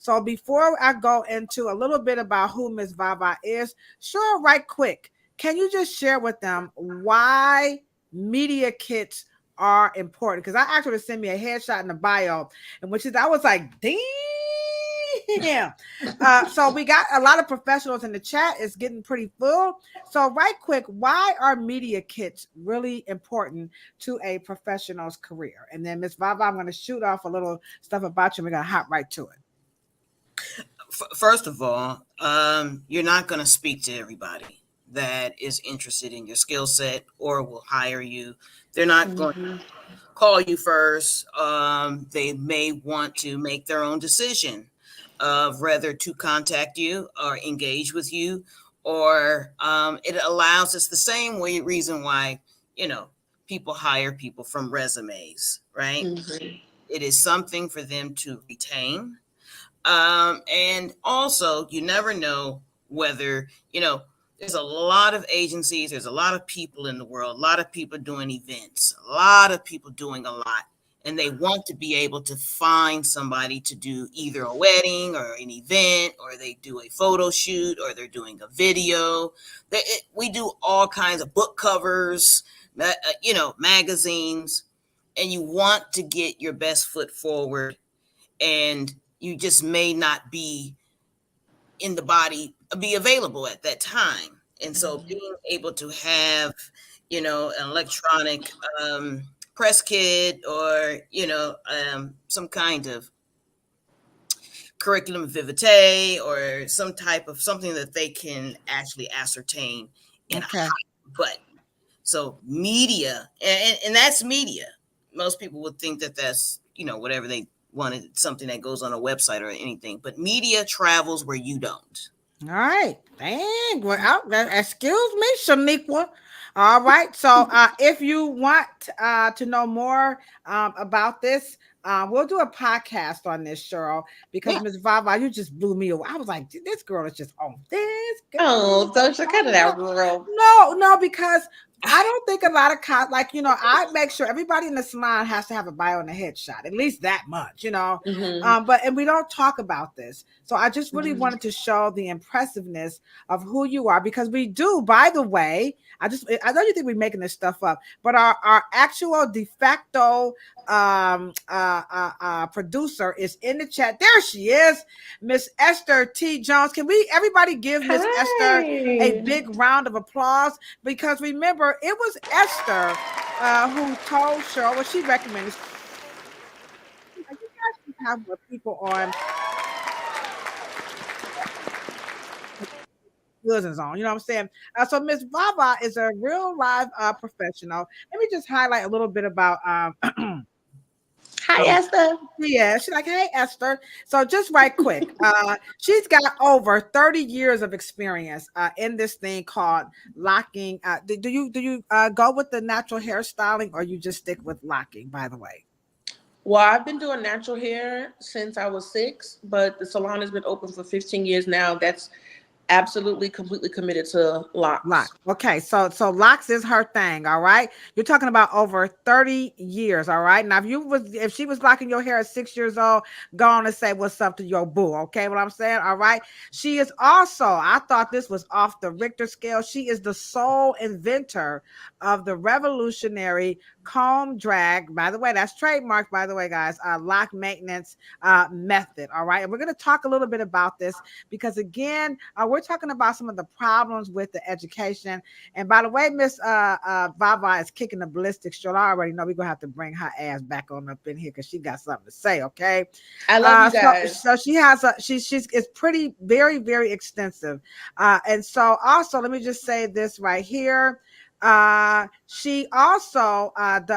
So before I go into a little bit about who Miss Vava is, sure, right quick, can you just share with them why media kits are important? Because I asked her to send me a headshot in the bio, and I was like, damn. So we got a lot of professionals in the chat. It's getting pretty full. So right quick, why are media kits really important to a professional's career? And then Miss Vava, I'm going to shoot off a little stuff about you. We're going to hop right to it. First of all, you're not going to speak to everybody that is interested in your skill set or will hire you. They're not going to call you first. They may want to make their own decision of whether to contact you or engage with you, or it allows, it's the same reason why, people hire people from resumes, right? Mm-hmm. It is something for them to retain. And also, you never know whether, there's a lot of agencies, there's a lot of people in the world, a lot of people doing events, a lot of people doing a lot. And they want to be able to find somebody to do either a wedding or an event, or they do a photo shoot, or they're doing a video. We do all kinds of book covers, magazines, and you want to get your best foot forward, and you just may not be in the body, be available at that time. And so being able to have, an electronic press kit, or some kind of curriculum vitae, or some type of something that they can actually ascertain in a hot button. So media, and that's media. Most people would think that that's whatever they wanted, something that goes on a website or anything, but media travels where you don't. All right. Dang. Well, excuse me, Shaniqua. All right. So if you want to know more about this, we'll do a podcast on this, Cheryl, because Miss Vah Vah, you just blew me away. I was like, this girl is just on this. Oh, don't you cut it out, girl. No, because I don't think a lot of I make sure everybody in the salon has to have a bio and a headshot, at least that much, and we don't talk about this. So I just really wanted to show the impressiveness of who you are, because we do, by the way, I know you think we're making this stuff up, but our actual de facto producer is in the chat. There she is, Miss Esther T. Jones. Can we everybody give Miss Esther a big round of applause? Because remember, it was Esther who told Cheryl what she recommended. You guys can have more people on. On, you know what I'm saying? So Miss Vah Vah is a real live professional. Let me just highlight a little bit about Hi, Esther. Yeah, she's like, hey, Esther. So just right quick, she's got over 30 years of experience in this thing called locking. Do you go with the natural hairstyling, or you just stick with locking, by the way? Well, I've been doing natural hair since I was 6, but the salon has been open for 15 years now. That's absolutely completely committed to locks. Okay, so locks is her thing. All right, you're talking about over 30 years. All right, now if she was locking your hair at 6 years old, go on and say what's up to your boo. Okay, what I'm saying? All right, she is also, I thought this was off the Richter scale, she is the sole inventor of the revolutionary comb drag, by the way, that's trademarked, by the way, guys, lock maintenance method. All right, and we're going to talk a little bit about this, because again, we're talking about some of the problems with the education. And by the way, Miss Vah Vah is kicking the ballistics. I already know we're gonna have to bring her ass back on up in here, because she got something to say. Okay, I love you guys. So she has it's pretty very, very extensive. And so also, let me just say this right here. She also I'm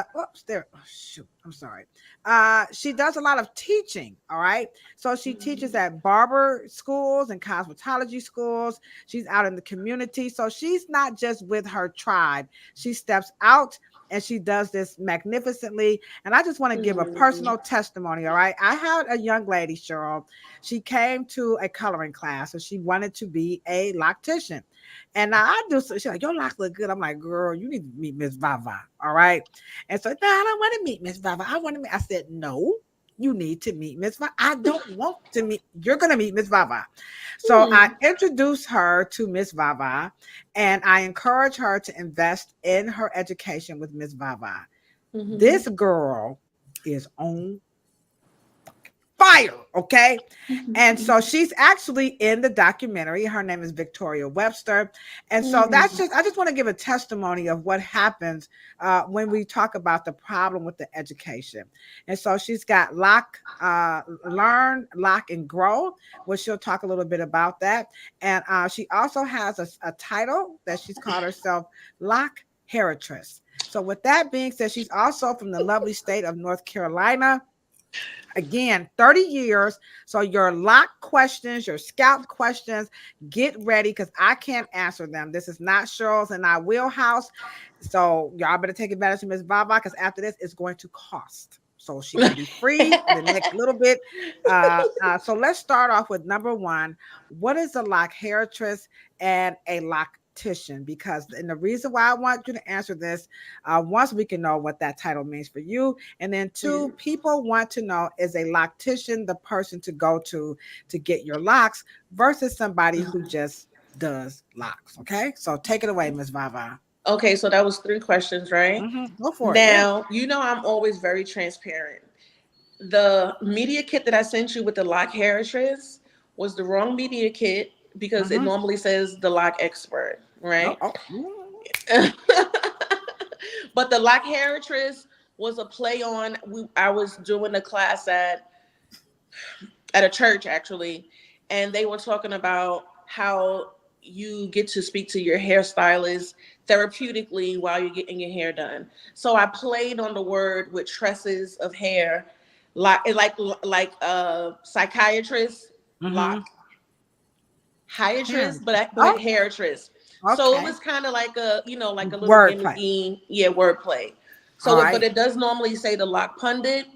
sorry. She does a lot of teaching. All right. So she teaches at barber schools and cosmetology schools. She's out in the community. So she's not just with her tribe. She steps out and she does this magnificently. And I just want to give a personal testimony. All right. I had a young lady, Cheryl. She came to a coloring class, so she wanted to be a loctician. And now I do. She's like, your locks look good. I'm like, girl, you need to meet Miss Vah Vah. All right. And so, no, I don't want to meet Miss Vah Vah. I said, no, you need to meet Miss Vah. I don't want to meet. You're going to meet Miss Vah Vah. So I introduced her to Miss Vah Vah, and I encourage her to invest in her education with Miss Vah Vah. This girl is on fire. Okay. And so she's actually in the documentary. Her name is Victoria Webster. And so I just want to give a testimony of what happens when we talk about the problem with the education. And so she's got Learn, Lock, and Grow, which she'll talk a little bit about that. And she also has a title that she's called herself Lochairitress. So with that being said, she's also from the lovely state of North Carolina. Again, 30 years. So your lock questions, your scalp questions, get ready, because I can't answer them. This is not Cheryl's and I wheelhouse. So y'all better take advantage of Miss Vah Vah, because after this, it's going to cost. So she will be free the next little bit. So let's start off with number one. What is a Lochairitress and a loctician? Because, and the reason why I want you to answer this, once we can know what that title means for you, and then two, people want to know, is a loctician the person to go to get your locks versus somebody who just does locks? Okay, so take it away, Miss Vah Vah. Okay, so that was 3 questions, right? Go for it. Now, you know I'm always very transparent. The media kit that I sent you with the Lochairitress was the wrong media kit because it normally says the lock expert, right? But the Lochairitress was a play on. I was doing a class at a church actually, and they were talking about how you get to speak to your hairstylist therapeutically while you're getting your hair done. So I played on the word with tresses of hair, like psychiatrist, lochairitress, but hairitress. Okay. So it was kind of like a, like a little wordplay. Wordplay. So, All right. but it does normally say the lock pundit,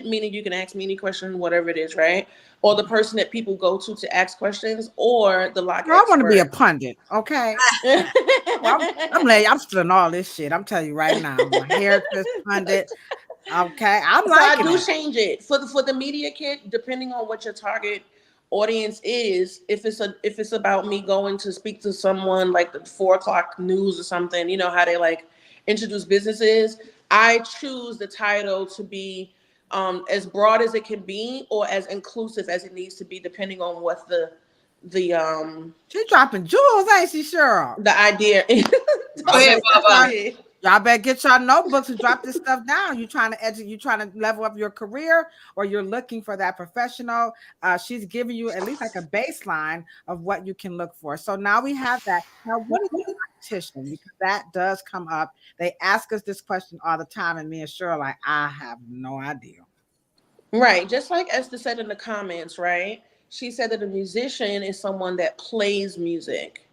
meaning you can ask me any question, whatever it is, right? Or the person that people go to ask questions, or the lock expert. I want to be a pundit, okay? I'm stealing all this shit. I'm telling you right now, I'm a haircut pundit. Okay, I do change it for the media kit, depending on what your target audience is. If it's about me going to speak to someone like the 4:00 news or something, you know how they like introduce businesses. I choose the title to be as broad as it can be or as inclusive as it needs to be, depending on what the she's dropping jewels, ain't she, Cheryl? The idea. Go ahead, Baba. Y'all better get y'all notebooks and drop this stuff down. You trying to level up your career, or you're looking for that professional. She's giving you at least like a baseline of what you can look for. So now we have that. Now, what is a loctician? Because that does come up. They ask us this question all the time, and me and Cheryl like, I have no idea. Right, just like Esther said in the comments, right? She said that a musician is someone that plays music.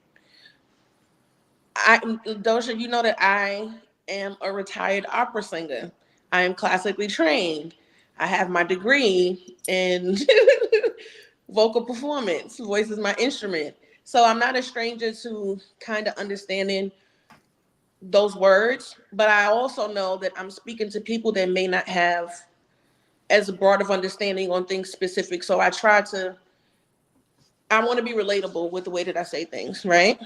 Ladosha, you know that I am a retired opera singer. I am classically trained. I have my degree in vocal performance. Voice is my instrument. So I'm not a stranger to kind of understanding those words, but I also know that I'm speaking to people that may not have as broad of understanding on things specific. So I want to be relatable with the way that I say things, right?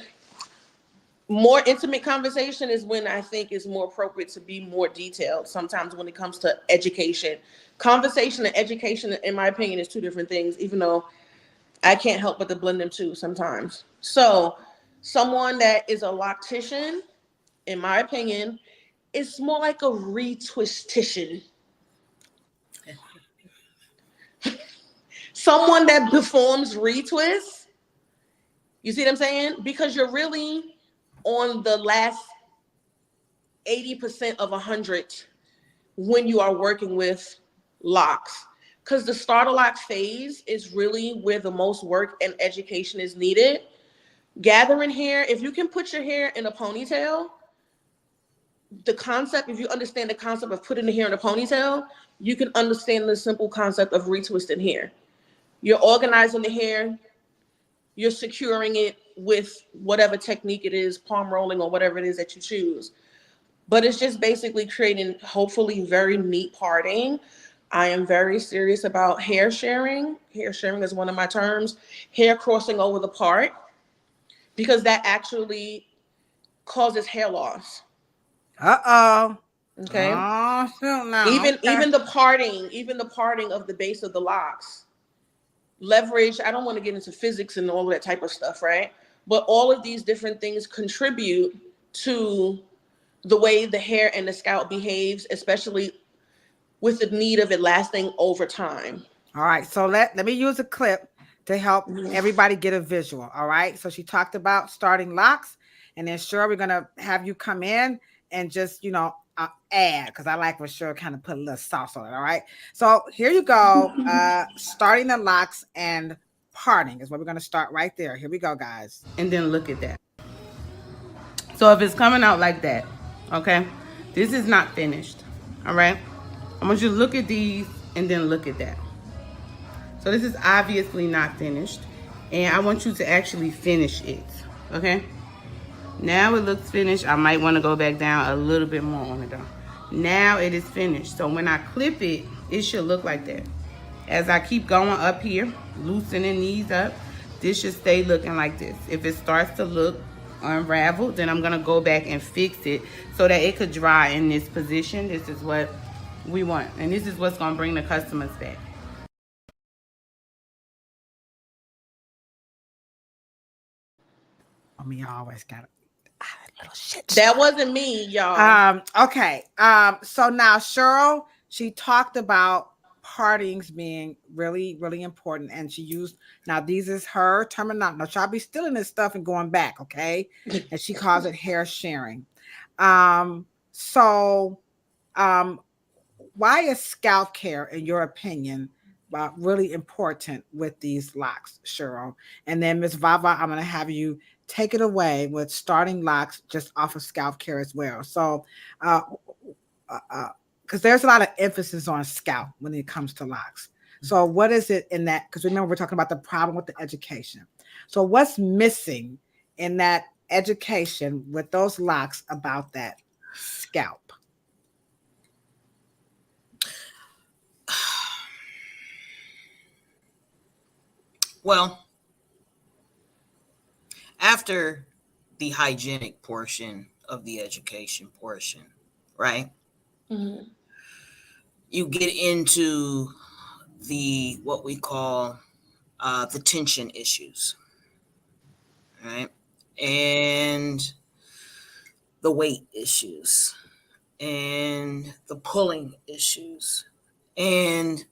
More intimate conversation is when I think it's more appropriate to be more detailed. Sometimes when it comes to education, conversation and education, in my opinion, is two different things, even though I can't help but to blend them too sometimes. So someone that is a loctician, in my opinion, is more like a retwistician. Someone that performs retwists. You see what I'm saying? Because you're really on the last 80% of 100 when you are working with locks. Because the starter lock phase is really where the most work and education is needed. Gathering hair, if you can put your hair in a ponytail, if you understand the concept of putting the hair in a ponytail, you can understand the simple concept of retwisting hair. You're organizing the hair, you're securing it with whatever technique it is, palm rolling or whatever it is that you choose. But it's just basically creating, hopefully, very neat parting. I am very serious about hair sharing. Hair sharing is one of my terms. Hair crossing over the part, because that actually causes hair loss. Uh-oh. Okay. Oh, shoot now. Even the parting of the base of the locks. Leverage, I don't want to get into physics and all of that type of stuff, right? But all of these different things contribute to the way the hair and the scalp behaves, especially with the need of it lasting over time. All right, so let me use a clip to help everybody get a visual. All right, so she talked about starting locks, and then sure, we're gonna have you come in and just add, because I like when Cheryl kind of put a little sauce on it. All right, so here you go. Starting the locks and parting is what we're gonna start right there. Here we go, guys. And then look at that. So if it's coming out like that, okay, this is not finished. All right, I want you to look at these and then look at that. So this is obviously not finished, and I want you to actually finish it. Okay, Now it looks finished. I might want to go back down a little bit more on it though. Now it is finished. So when I clip it, it should look like that. As I keep going up here, loosening these up, this should stay looking like this. If it starts to look unraveled, then I'm gonna go back and fix it so that it could dry in this position. This is what we want. And this is what's gonna bring the customers back. I mean, you always got it. Little shit. That wasn't me, y'all. Okay. So now Cheryl, she talked about partings being really, really important, and she used, now these is her terminology. Now y'all be stealing this stuff and going back, okay? And she calls it hair sharing. So why is scalp care, in your opinion, really important with these locks, Cheryl? And then Miss Vah Vah, I'm going to have you take it away with starting locks just off of scalp care as well. So, because there's a lot of emphasis on scalp when it comes to locks. So what is it in that? Because remember, we're talking about the problem with the education. So what's missing in that education with those locks about that scalp? Well, after the hygienic portion of the education portion, right? Mm-hmm. You get into the what we call the tension issues, right? And the weight issues and the pulling issues. And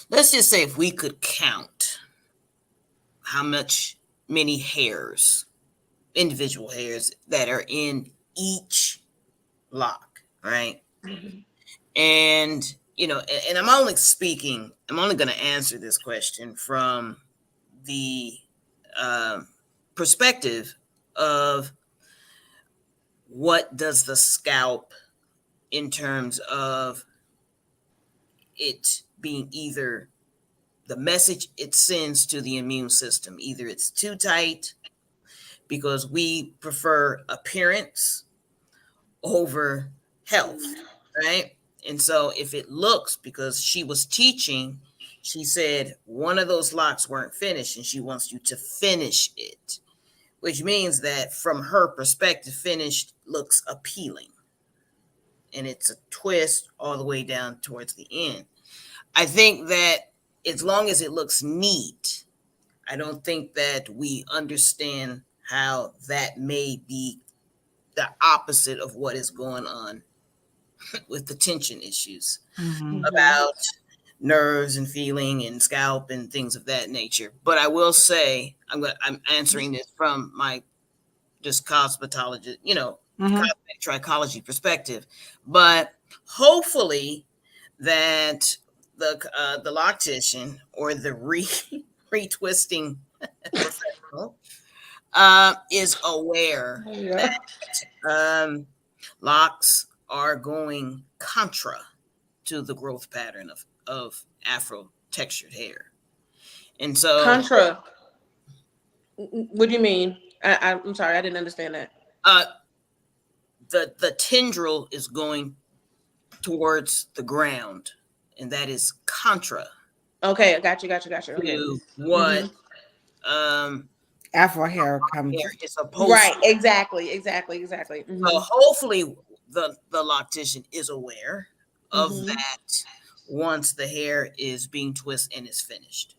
let's just say if we could count how many hairs, individual hairs that are in each lock, right? Mm-hmm. And, and I'm only going to answer this question from the perspective of what does the scalp, in terms of it being either the message it sends to the immune system, either it's too tight, because we prefer appearance over health, right? And so if it looks, because she was teaching, she said one of those locks weren't finished and she wants you to finish it, which means that from her perspective, finished looks appealing. And it's a twist all the way down towards the end. I think that as long as it looks neat, I don't think that we understand how that may be the opposite of what is going on with the tension issues about nerves and feeling and scalp and things of that nature. But I will say, I'm answering this from my just cosmetologist, cosmetic trichology perspective. But hopefully that the loctician or the retwisting professional is aware that locks are going contra to the growth pattern of Afro textured hair. And so contra, what do you mean? I'm sorry, I didn't understand that. The tendril is going towards the ground, and that is contra. Okay, I got you. Okay. To what Afro hair comes. Hair is supposed right, to. exactly. So hopefully the loctician is aware of that once the hair is being twisted and is finished.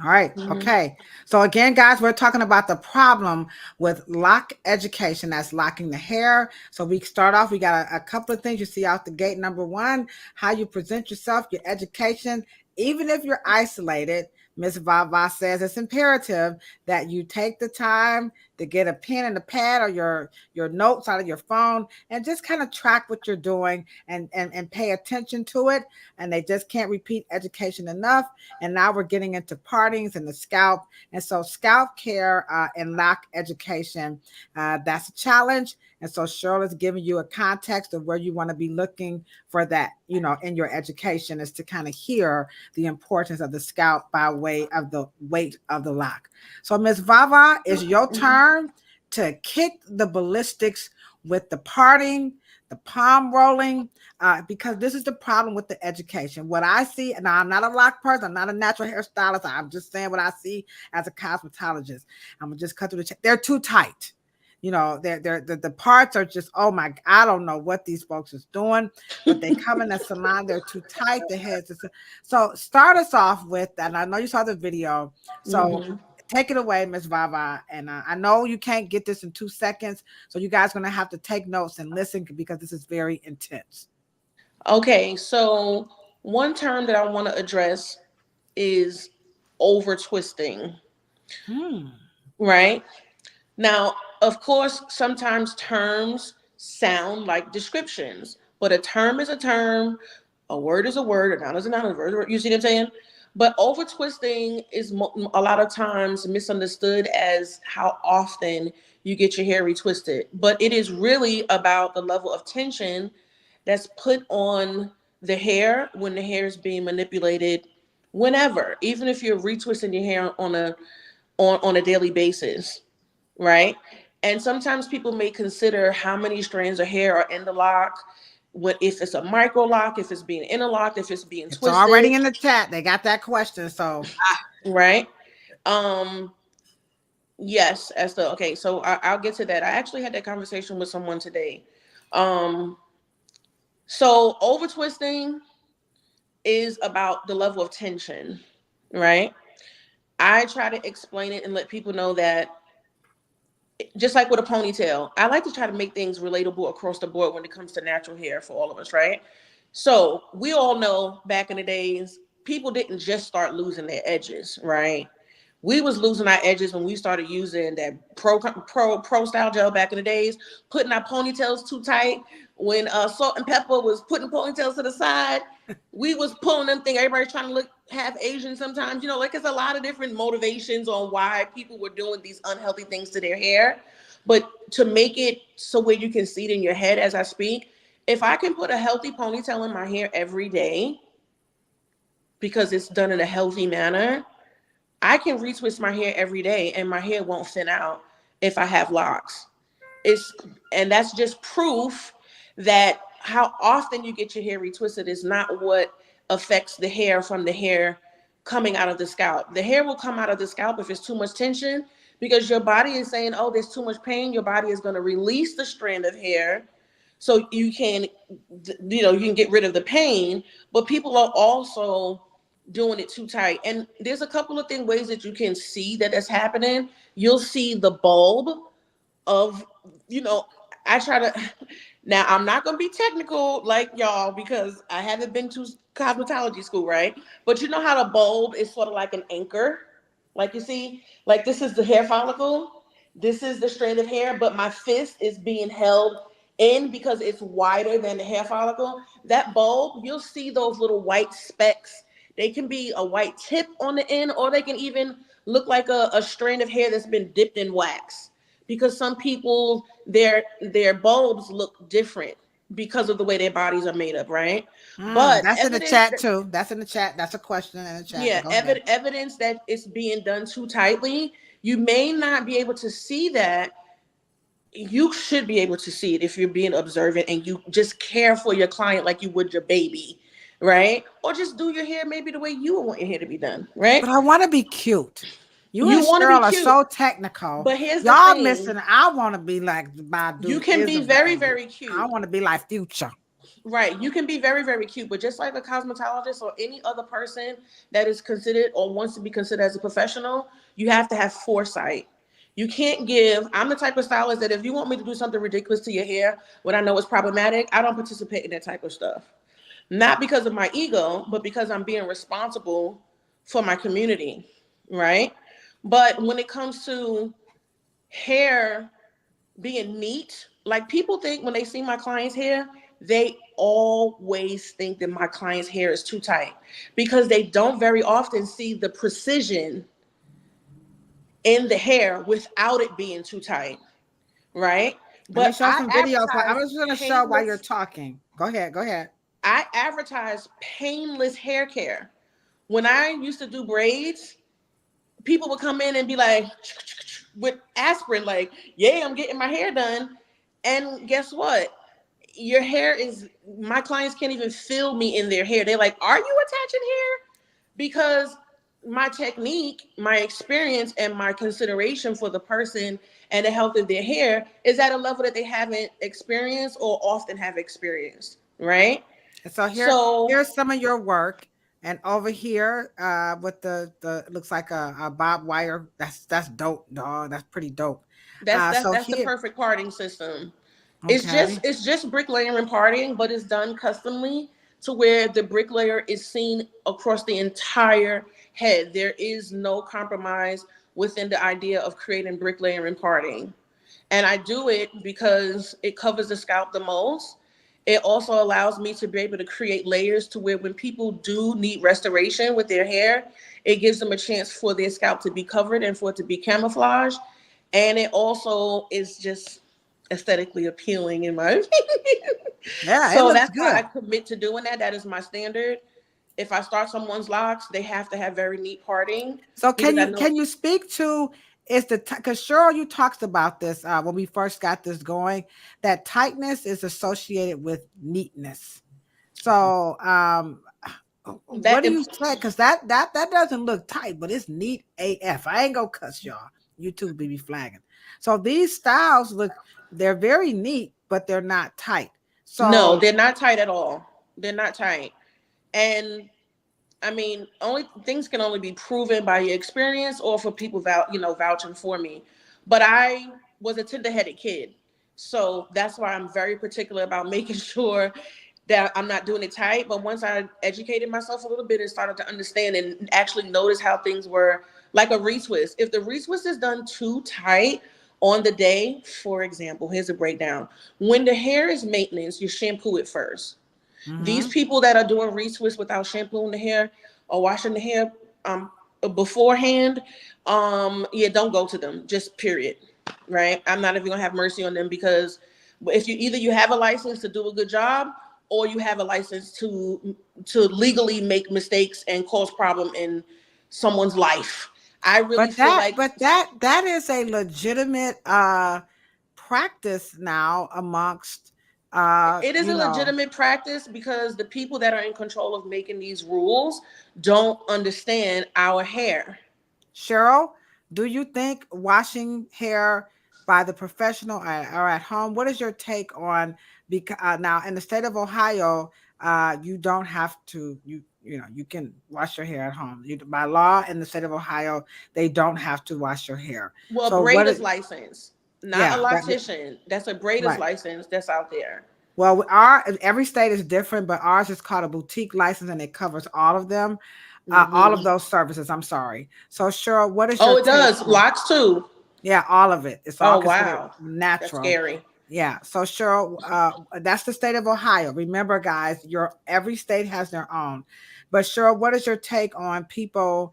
All right. Okay. So again, guys, we're talking about the problem with lock education. That's locking the hair. So we start off, we got a couple of things you see out the gate. Number one, how you present yourself, your education. Even if you're isolated, Ms. Vah Vah says it's imperative that you take the time to get a pen and a pad or your notes out of your phone and just kind of track what you're doing and pay attention to it. And they just can't repeat education enough. And now we're getting into partings and the scalp. And so scalp care and lock education, that's a challenge. And so Cheryl is giving you a context of where you want to be looking for that, in your education, is to kind of hear the importance of the scalp by way of the weight of the lock. So Ms. Vah Vah, it's your turn. learn to kick the ballistics with the parting, the palm rolling, because this is the problem with the education. What I see, and I'm not a lock person, I'm not a natural hairstylist. I'm just saying what I see as a cosmetologist. I'm gonna just cut through the check. They're too tight. You know, the parts are just, oh my, I don't know what these folks is doing, but they come in the salon, they're too tight, the heads. So start us off with, and I know you saw the video, so take it away, Miss Vah Vah. And I know you can't get this in 2 seconds, so you guys are going to have to take notes and listen because this is very intense. Okay, so one term that I want to address is over twisting. Right? Now, of course, sometimes terms sound like descriptions, but a term is a term, a word is a word, a noun is a noun, a word is a word. You see what I'm saying? But over twisting is a lot of times misunderstood as how often you get your hair retwisted. But it is really about the level of tension that's put on the hair when the hair is being manipulated whenever, even if you're retwisting your hair on a daily basis, right? And sometimes people may consider how many strands of hair are in the lock, what if it's a micro lock, if it's being interlocked, if it's being It's twisted. already in the chat. They got that question. So right. Yes, as the okay, so I'll get to that. I actually had that conversation with someone today. So over twisting is about the level of tension, right? I try to explain it and let people know that just like with a ponytail, I like to try to make things relatable across the board when it comes to natural hair for all of us, right? So we all know back in the days, people didn't just start losing their edges, right? We was losing our edges when we started using that pro style gel back in the days, putting our ponytails too tight. When Salt and Pepper was putting ponytails to the side, we was pulling them thing. Everybody's trying to look half Asian sometimes. You know, like it's a lot of different motivations on why people were doing these unhealthy things to their hair. But to make it so where you can see it in your head as I speak, if I can put a healthy ponytail in my hair every day because it's done in a healthy manner, I can retwist my hair every day and my hair won't thin out if I have locks. And that's just proof that how often you get your hair retwisted is not what affects the hair from the hair coming out of the scalp. The hair will come out of the scalp if it's too much tension because your body is saying, oh, there's too much pain. Your body is going to release the strand of hair so you can, you can get rid of the pain. But people are also doing it too tight. And there's a couple of ways that you can see that that's happening. You'll see the bulb of, I try to, now I'm not going to be technical like y'all because I haven't been to cosmetology school, right? But you know how the bulb is sort of like an anchor? Like you see, like this is the hair follicle. This is the strand of hair, but my fist is being held in because it's wider than the hair follicle. That bulb, you'll see those little white specks. They can be a white tip on the end, or they can even look like a strand of hair that's been dipped in wax. Because some people, their bulbs look different because of the way their bodies are made up, right? But that's in the chat too. That's in the chat. That's a question in the chat. Yeah, evidence that it's being done too tightly. You may not be able to see that. You should be able to see it if you're being observant and you just care for your client like you would your baby, right? Or just do your hair maybe the way you would want your hair to be done, right? But I want to be cute. You and want to be Cheryl are cute. so technical. But here's y'all the thing. Missing. I want to be like Badu. You can be very, very cute. I want to be like Future. Right. You can be very, very cute, but just like a cosmetologist or any other person that is considered or wants to be considered as a professional, you have to have foresight. You can't I'm the type of stylist that if you want me to do something ridiculous to your hair when I know it's problematic, I don't participate in that type of stuff. Not because of my ego, but because I'm being responsible for my community, right? But when it comes to hair being neat, like people think when they see my client's hair, they always think that my client's hair is too tight because they don't very often see the precision in the hair without it being too tight, right? Let me show some videos. I'm just going to show while you're talking. Go ahead. I advertise painless hair care. When I used to do braids, people would come in and be like, with aspirin, like, yeah, I'm getting my hair done. And guess what? Your hair is, my clients can't even feel me in their hair. They're like, are you attaching hair? Because my technique, my experience, and my consideration for the person and the health of their hair is at a level that they haven't experienced or often have experienced, right? And so So here's some of your work. And over here, with the looks like a bob wire. That's dope, dog. That's pretty dope. that's that's So that's the here, perfect parting system. It's just okay. it's just bricklaying and parting, but it's done customly to where the bricklayer is seen across the entire head. There is no compromise within the idea of creating bricklayer and parting. And I do it because it covers the scalp the most. It also allows me to be able to create layers to where when people do need restoration with their hair, it gives them a chance for their scalp to be covered and for it to be camouflaged. And it also is just aesthetically appealing in my opinion. Yeah, it So looks that's why I good. commit to doing that. That is my standard. If I start someone's locks, they have to have very neat parting So because I know. can you speak to is the because Cheryl, you talked about this when we first got this going, that tightness is associated with neatness. So what That do you say? Because that doesn't look tight, but it's neat AF. I ain't gonna cuss y'all. YouTube be flagging. So these styles look, they're very neat, but they're not tight. No, So they're not tight at all. They're not tight. And I mean, only things can only be proven by your experience or for people vouching for me. But I was a tender-headed kid. So that's why I'm very particular about making sure that I'm not doing it tight. But once I educated myself a little bit and started to understand and actually notice how things were, like a retwist. If the retwist is done too tight on the day, for example, here's a breakdown. When the hair is maintenance, you shampoo it first. These mhm. people that are doing retwists without shampooing the hair or washing the hair um beforehand, yeah, don't go to them. Just period. Right? I'm not even gonna have mercy on them because if you either you have a license to do a good job or you have a license to legally make mistakes and cause problem in someone's life. I really feel like That is a legitimate practice now amongst it is a legitimate practice because the people that are in control of making these rules don't understand our hair. Cheryl, do you think washing hair by the professional or at home? What is your take on, because now in the state of Ohio, you don't have to you can wash your hair at home. By law in the state of Ohio, they don't have to wash your hair. Well, a So what braider's is license, not a yeah, loctician. That's a braider's right. license that's out there. Well, our every state is different, but ours is called a boutique license, and it covers all of them, all of Hmm. those services. I'm sorry. So, Cheryl, what is your Oh, it take does. on? Locks too. Yeah, all of it. It's all Oh, considered wow. That's natural. scary. Yeah. So, Cheryl, that's the state of Ohio. Remember, guys, your every state has their own. But Cheryl, what is your take on people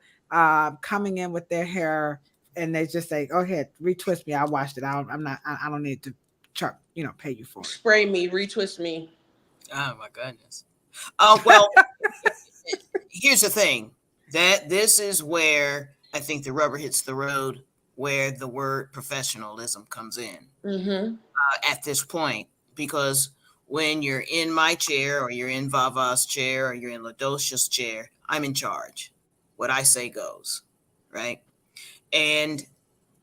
coming in with their hair and they just say, "Go ahead, retwist me. I washed it. I'm not. I don't need to, pay you for it." Spray me, retwist me. Oh my goodness. Well, here's the thing. That this is where I think the rubber hits the road, where the word professionalism comes in Mm-hmm. at this point, because when you're in my chair, or you're in Vava's chair, or you're in Ladosha's chair, I'm in charge. What I say goes, right? And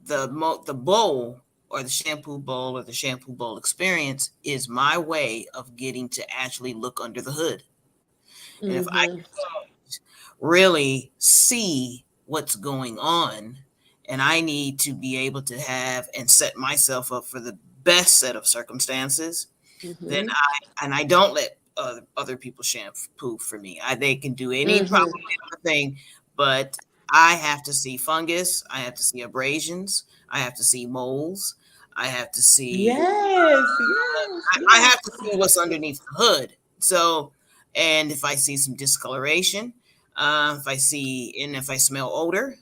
the bowl, or the shampoo bowl, or the shampoo bowl experience is my way of getting to actually look under the hood. And if I Mm-hmm. really see what's going on, and I need to be able to have and set myself up for the best set of circumstances, then Mm-hmm. I don't let other people shampoo for me. They can do any Mm-hmm. probably other thing, but I have to see fungus, I have to see abrasions, I have to see moles, I have to see Yes, yes, I yes. have to see what's underneath the hood. So, and if I see some discoloration, if I smell odor,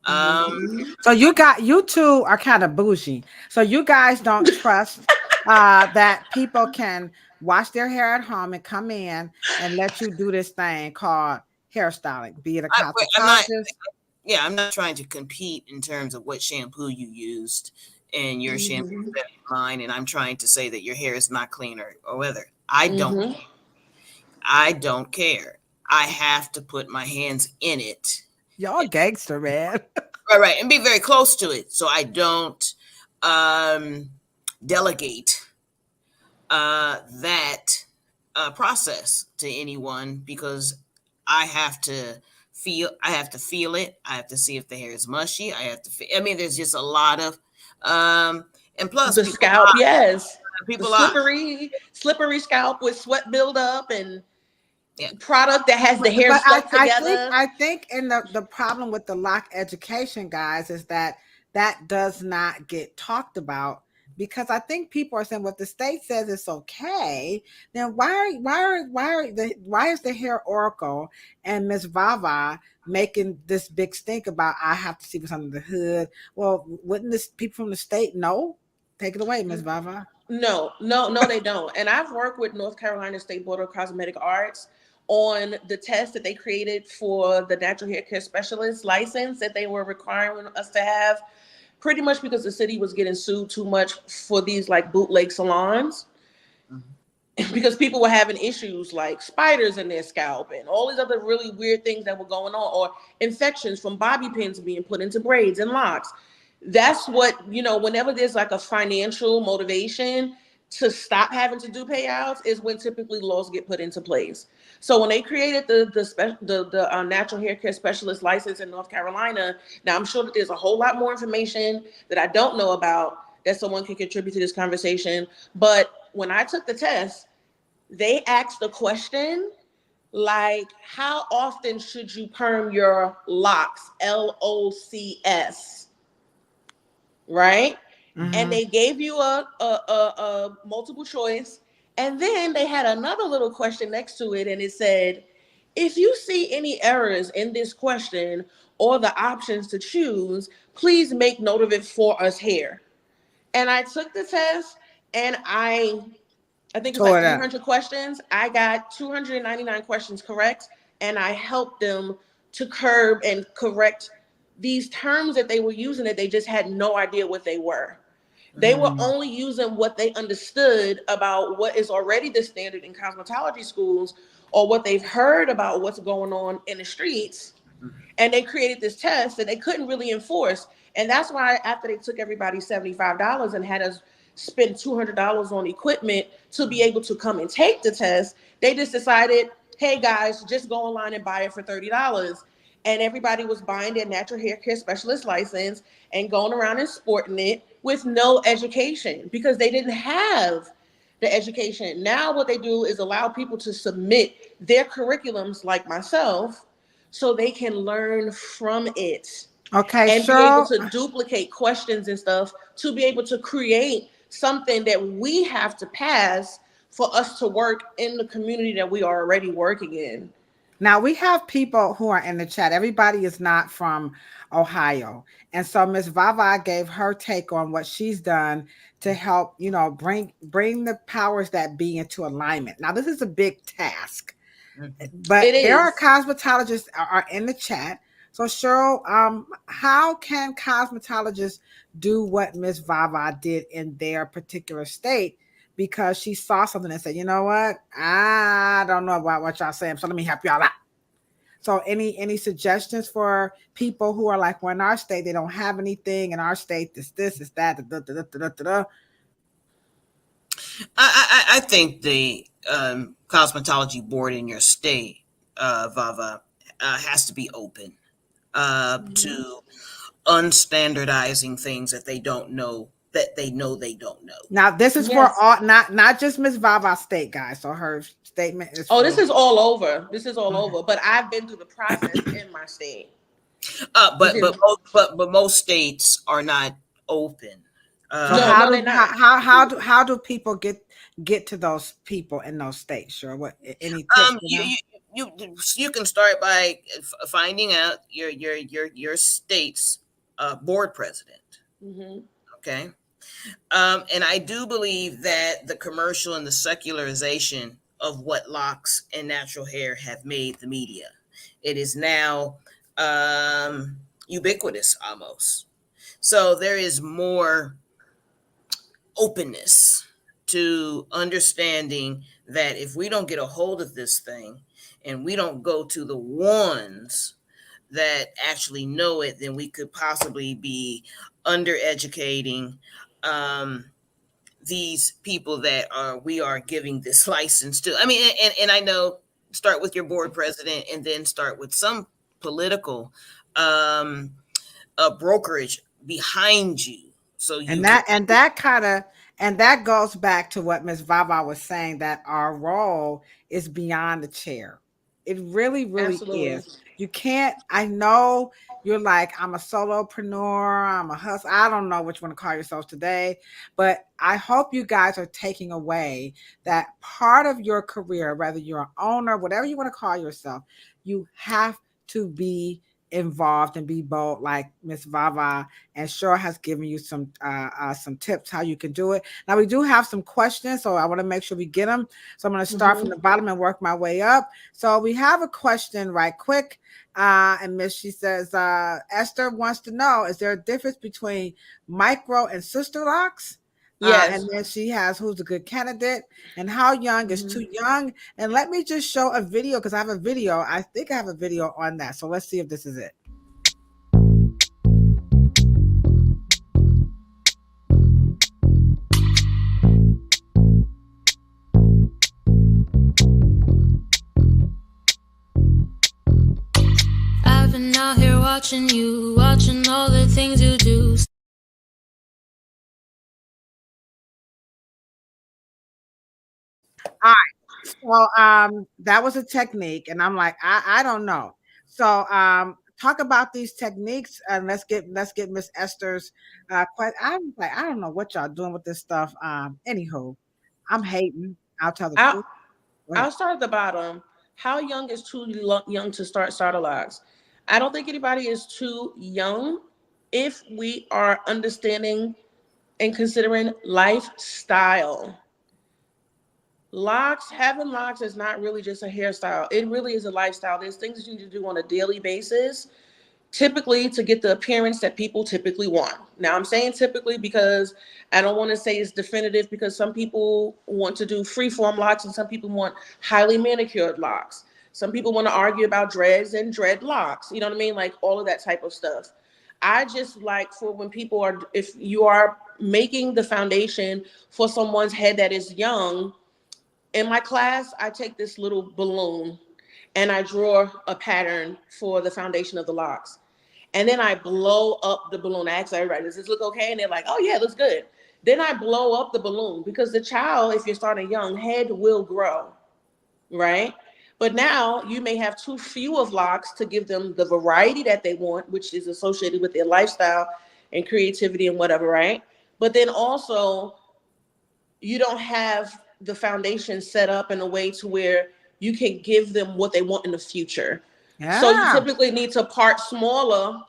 um, Mm-hmm. So you two are kind of bougie. So you guys don't trust that people can wash their hair at home and come in and let you do this thing called hairstyling, be it a I'm not. cosmetologist. yeah, I'm not trying to compete in terms of what shampoo you used and your shampoo Mm-hmm. better than mine, and I'm trying to say that your hair is not clean or whether. I don't. Mm-hmm. I don't care. I have to put my hands in it. Y'all gangster, man. Right, right, and be very close to it, so I don't um, delegate that process to anyone because I have to I have to feel it. I have to see if the hair is mushy. I have to feel, I mean, there's just a lot of and plus The scalp, yes. The people lie. slippery scalp with sweat buildup and Yeah. product that has the hair But stuck I think together. in the problem with the lock education, guys, is that that does not get talked about because I think people are saying, well, if the state says it's okay, then why is the hair oracle and Miss Vava making this big stink about I have to see what's under the hood? Well, wouldn't this people from the state know? Take it away, Miss Vava. No, they don't. And I've worked with North Carolina State Board of Cosmetic Arts on the test that they created for the natural hair care specialist license that they were requiring us to have, pretty much because the city was getting sued too much for these like bootleg salons. Because people were having issues like spiders in their scalp and all these other really weird things that were going on, or infections from bobby pins being put into braids and locks. That's what, whenever there's like a financial motivation to stop having to do payouts is when typically laws get put into place. So when they created the natural hair care specialist license in North Carolina, now I'm sure that there's a whole lot more information that I don't know about that someone can contribute to this conversation. But when I took the test, they asked a question like, how often should you perm your locks? LOCS, right? And Mm-hmm. they gave you a multiple choice. And then they had another little question next to it. And it said, if you see any errors in this question or the options to choose, please make note of it for us here. And I took the test and I think it's Tore like it up. 300 questions. I got 299 questions correct, and I helped them to curb and correct these terms that they were using that they just had no idea what they were. They were Mm-hmm. only using what they understood about what is already the standard in cosmetology schools or what they've heard about what's going on in the streets, and they created this test that they couldn't really enforce. And that's why after they took everybody $75 and had us spend $200 on equipment to be able to come and take the test, they just decided, hey guys, just go online and buy it for $30. And everybody was buying their natural hair care specialist license and going around and sporting it with no education because they didn't have the education. Now what they do is allow people to submit their curriculums like myself so they can learn from it Okay, and be able Cheryl. to duplicate questions and stuff to be able to create something that we have to pass for us to work in the community that we are already working in. Now we have people who are in the chat. Everybody is not from Ohio. And so Miss Vava gave her take on what she's done to help, bring the powers that be into alignment. Now this is a big task. But It there are is. cosmetologists are in the chat. So Cheryl, how can cosmetologists do what Miss Vava did in their particular state? Because she saw something and said, you know what? I don't know about what y'all saying, so let me help y'all out. So any suggestions for people who are like, well, in our state, they don't have anything. In our state, this is that. Da, da, da, da, da, da. I think the cosmetology board in your state, Vava, has to be open to unstandardizing things that they don't know that they know they don't know. Now this is for Yes. all, not just Miss Vava state, guys. So her statement is Oh, for. this is all over. This is all Okay. over. But I've been through the process in my state. This But is most states are not open. So no, they're not. how do people get to those people in those states? Sure. What any tips for You, them? you can start by finding out your state's board president. Hmm. Okay. And I do believe that the commercial and the secularization of what locks and natural hair have made the media. It is now ubiquitous almost. So there is more openness to understanding that if we don't get a hold of this thing and we don't go to the ones that actually know it, then we could possibly be undereducating these people that we are giving this license to. I mean, and I know, start with your board president and then start with some political brokerage behind you. So you And that goes back to what Miss Vah Vah was saying, that our role is beyond the chair. It really, really Absolutely. is. You can't, I know you're like, I'm a solopreneur, I'm a hustler. I don't know which one to call yourselves today, but I hope you guys are taking away that part of your career, whether you're an owner, whatever you want to call yourself, you have to be involved and be bold, like Miss Vah Vah and Cheryl has given you some tips how you can do it. Now we do have some questions, so I want to make sure we get them. So I'm going to start from the bottom and work my way up. So we have a question right quick, and Miss, she says, Esther wants to know, is there a difference between micro and sister locks? Yes. And then she has, who's a good candidate and how young is too young. And let me just show a video, because I have a video. I think I have a video on that. So let's see if this is it. I've been out here watching you, watching all the things you do. All right. So that was a technique, and I'm like, I don't know. So talk about these techniques, and let's get Miss Esther's question. I'm like, I don't know what y'all doing with this stuff. Anywho, I'm hating. I'll tell the I'll, truth. Go ahead. I'll start at the bottom. How young is too young to start starter locks? I don't think anybody is too young if we are understanding and considering lifestyle. Having locks is not really just a hairstyle. It really is a lifestyle. There's things that you need to do on a daily basis, typically to get the appearance that people typically want. Now, I'm saying typically because I don't want to say it's definitive, because some people want to do freeform locks and some people want highly manicured locks. Some people want to argue about dreads and dreadlocks. You know what I mean? Like all of that type of stuff. I just like for when people are, if you are making the foundation for someone's head that is young, in my class, I take this little balloon and I draw a pattern for the foundation of the locks. And then I blow up the balloon. I ask everybody, does this look okay? And they're like, oh yeah, it looks good. Then I blow up the balloon, because the child, if you're starting young, head will grow, right? But now you may have too few of locks to give them the variety that they want, which is associated with their lifestyle and creativity and whatever, right? But then also you don't have the foundation set up in a way to where you can give them what they want in the future. Yeah. So you typically need to part smaller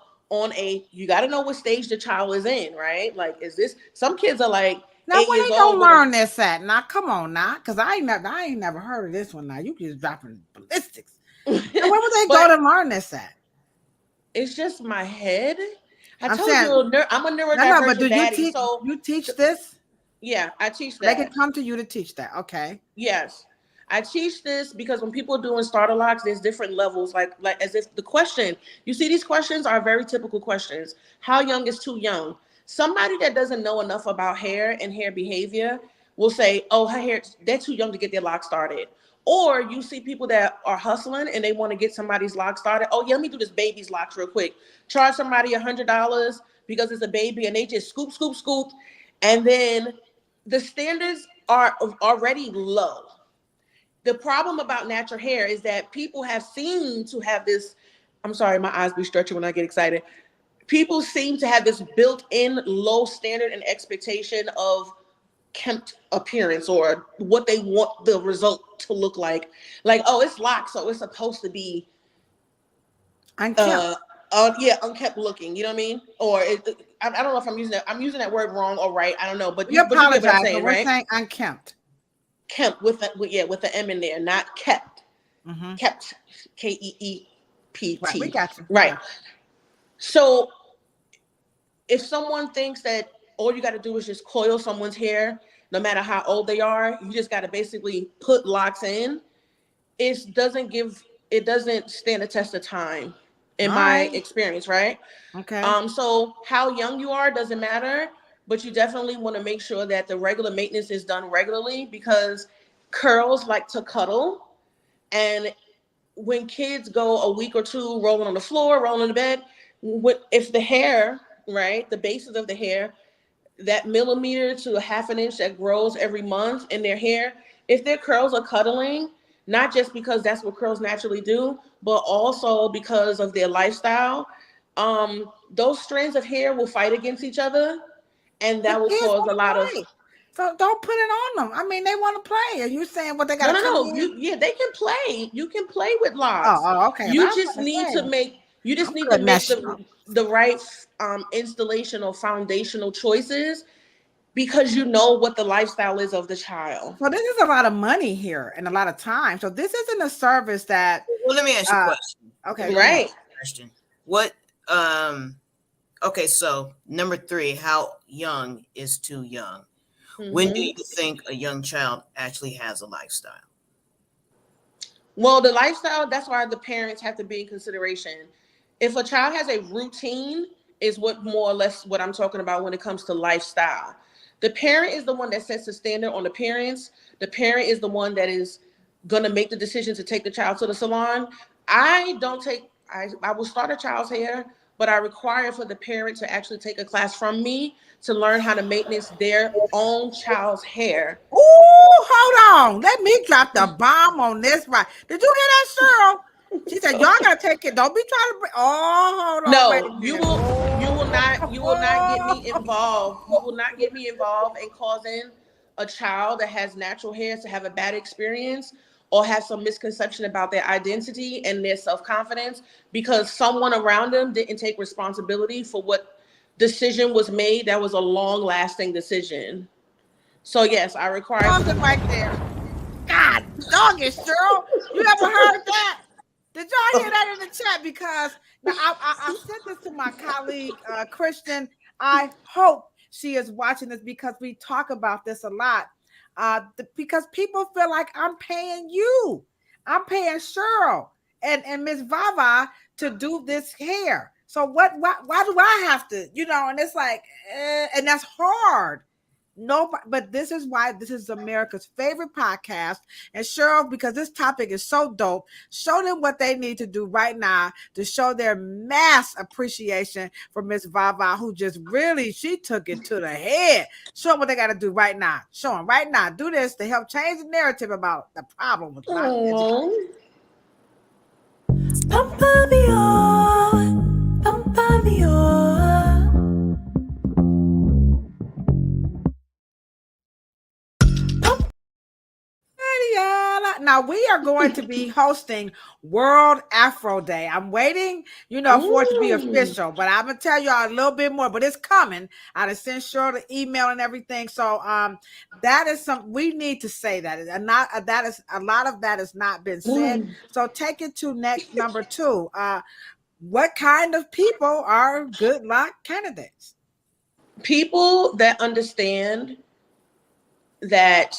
you got to know what stage the child is in, right? Like, is this, some kids are like Now, 8 where years they old. gonna learn this at? Now, come on now, because I ain't never heard of this one. Now you just dropping ballistics. Now, where would they go to learn this at? It's just my head. I'm told saying, you, I'm a neurodivergent no, but do you baddie, teach? so You teach this? yeah, I teach They that. can come to you to teach that. Okay. Yes. I teach this because when people are doing starter locks, there's different levels. Like as if the question, you see, these questions are very typical questions. How young is too young? Somebody that doesn't know enough about hair and hair behavior will say, oh, her hair, they're too young to get their lock started. Or you see people that are hustling and they want to get somebody's lock started. Oh yeah, let me do this baby's locks real quick. Charge somebody $100 because it's a baby, and they just scoop, scoop, scoop. And then the standards are already low. The problem about natural hair is that people have seemed to have this, I'm sorry, my eyes be stretching when I get excited. People seem to have this built-in low standard and expectation of kempt appearance, or what they want the result to look like. Like, oh, it's locked, so it's supposed to be unkempt. Unkept looking. You know what I mean? Or I don't know if I'm using that word wrong or right. I don't know, but We you get what apologize, I'm saying, but we're right? saying unkempt. Kempt with the M in there, not kept. Mm-hmm. Kept, Keept. Right, we got you. Right. Yeah. So if someone thinks that all you got to do is just coil someone's hair, no matter how old they are, you just got to basically put locks in, it doesn't stand the test of time in All my right. experience, right? Okay. So how young you are doesn't matter, but you definitely want to make sure that the regular maintenance is done regularly, because curls like to cuddle. And when kids go a week or two rolling on the floor, rolling in the bed, if the hair, right, the bases of the hair, that millimeter to a half an inch that grows every month in their hair, if their curls are cuddling, not just because that's what curls naturally do, but also because of their lifestyle, those strands of hair will fight against each other, and But that will kids cause a want lot to of play. So don't put it on them. I mean, they want to play. Are you saying what they got no, to no, come no. in? They can play. You can play with locks. Okay. But I You was just going to need to say, make you just I'm need to cutting that make shit off. the right installation or foundational choices, because you know what the lifestyle is of the child. So this is a lot of money here and a lot of time. So this isn't a service that. Well, let me ask you a question. Okay, Let me go ahead. Right. ask you a question. What okay, so number 3, how young is too young? When do Hmm. you think a young child actually has a lifestyle? Well, the lifestyle, that's why the parents have to be in consideration. If a child has a routine, is what more or less what I'm talking about when it comes to lifestyle. The parent is the one that sets the standard on the parents. The parent is the one that is going to make the decision to take the child to the salon. I don't take, I will start a child's hair, but I require for the parent to actually take a class from me to learn how to maintenance their own child's hair. Ooh, hold on. Let me drop the bomb on this. Right? Did you hear that, Cheryl? She said, "Y'all gotta take it. Don't be trying to bring." Oh, hold on. Wait a No, minute. you will not get me involved. You will not get me involved in causing a child that has natural hair to have a bad experience or have some misconception about their identity and their self-confidence because someone around them didn't take responsibility for what decision was made that was a long-lasting decision. So yes, I require for Pause it them. right there. God dog it, Cheryl. You ever heard that? Did y'all hear that in the chat? Because now I sent this to my colleague Christian. I hope she is watching this because we talk about this a lot. Because people feel like I'm paying you, I'm paying Cheryl and Miss Vah Vah to do this hair. So why do I have to? And it's like, and that's hard. No, but this is why this is America's favorite podcast. And Cheryl, because this topic is so dope, show them what they need to do right now to show their mass appreciation for Miss Vah Vah, who just really, she took it to the head. Show them what they got to do right now. Show them right now. Do this to help change the narrative about the problem with black education. Now we are going to be hosting World Afro Day. I'm waiting, for it to be Ooh. official, but I'm gonna tell y'all a little bit more. But it's coming. I done sent Cheryl the email and everything. So that is something we need to say that. And not that is a lot of that has not been said. So take it to next number 2. What kind of people are good luck candidates? People that understand that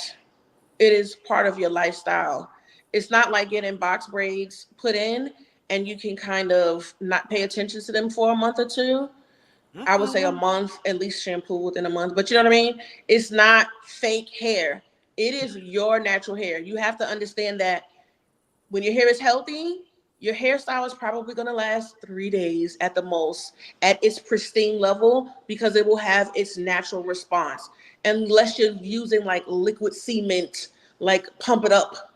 it is part of your lifestyle. It's not like getting box braids put in and you can kind of not pay attention to them for a month or two. I would say a month, at least shampoo within a month. But you know what I mean? It's not fake hair. It is your natural hair. You have to understand that when your hair is healthy, your hairstyle is probably going to last 3 days at the most at its pristine level because it will have its natural response. Unless you're using like liquid cement, like pump it up,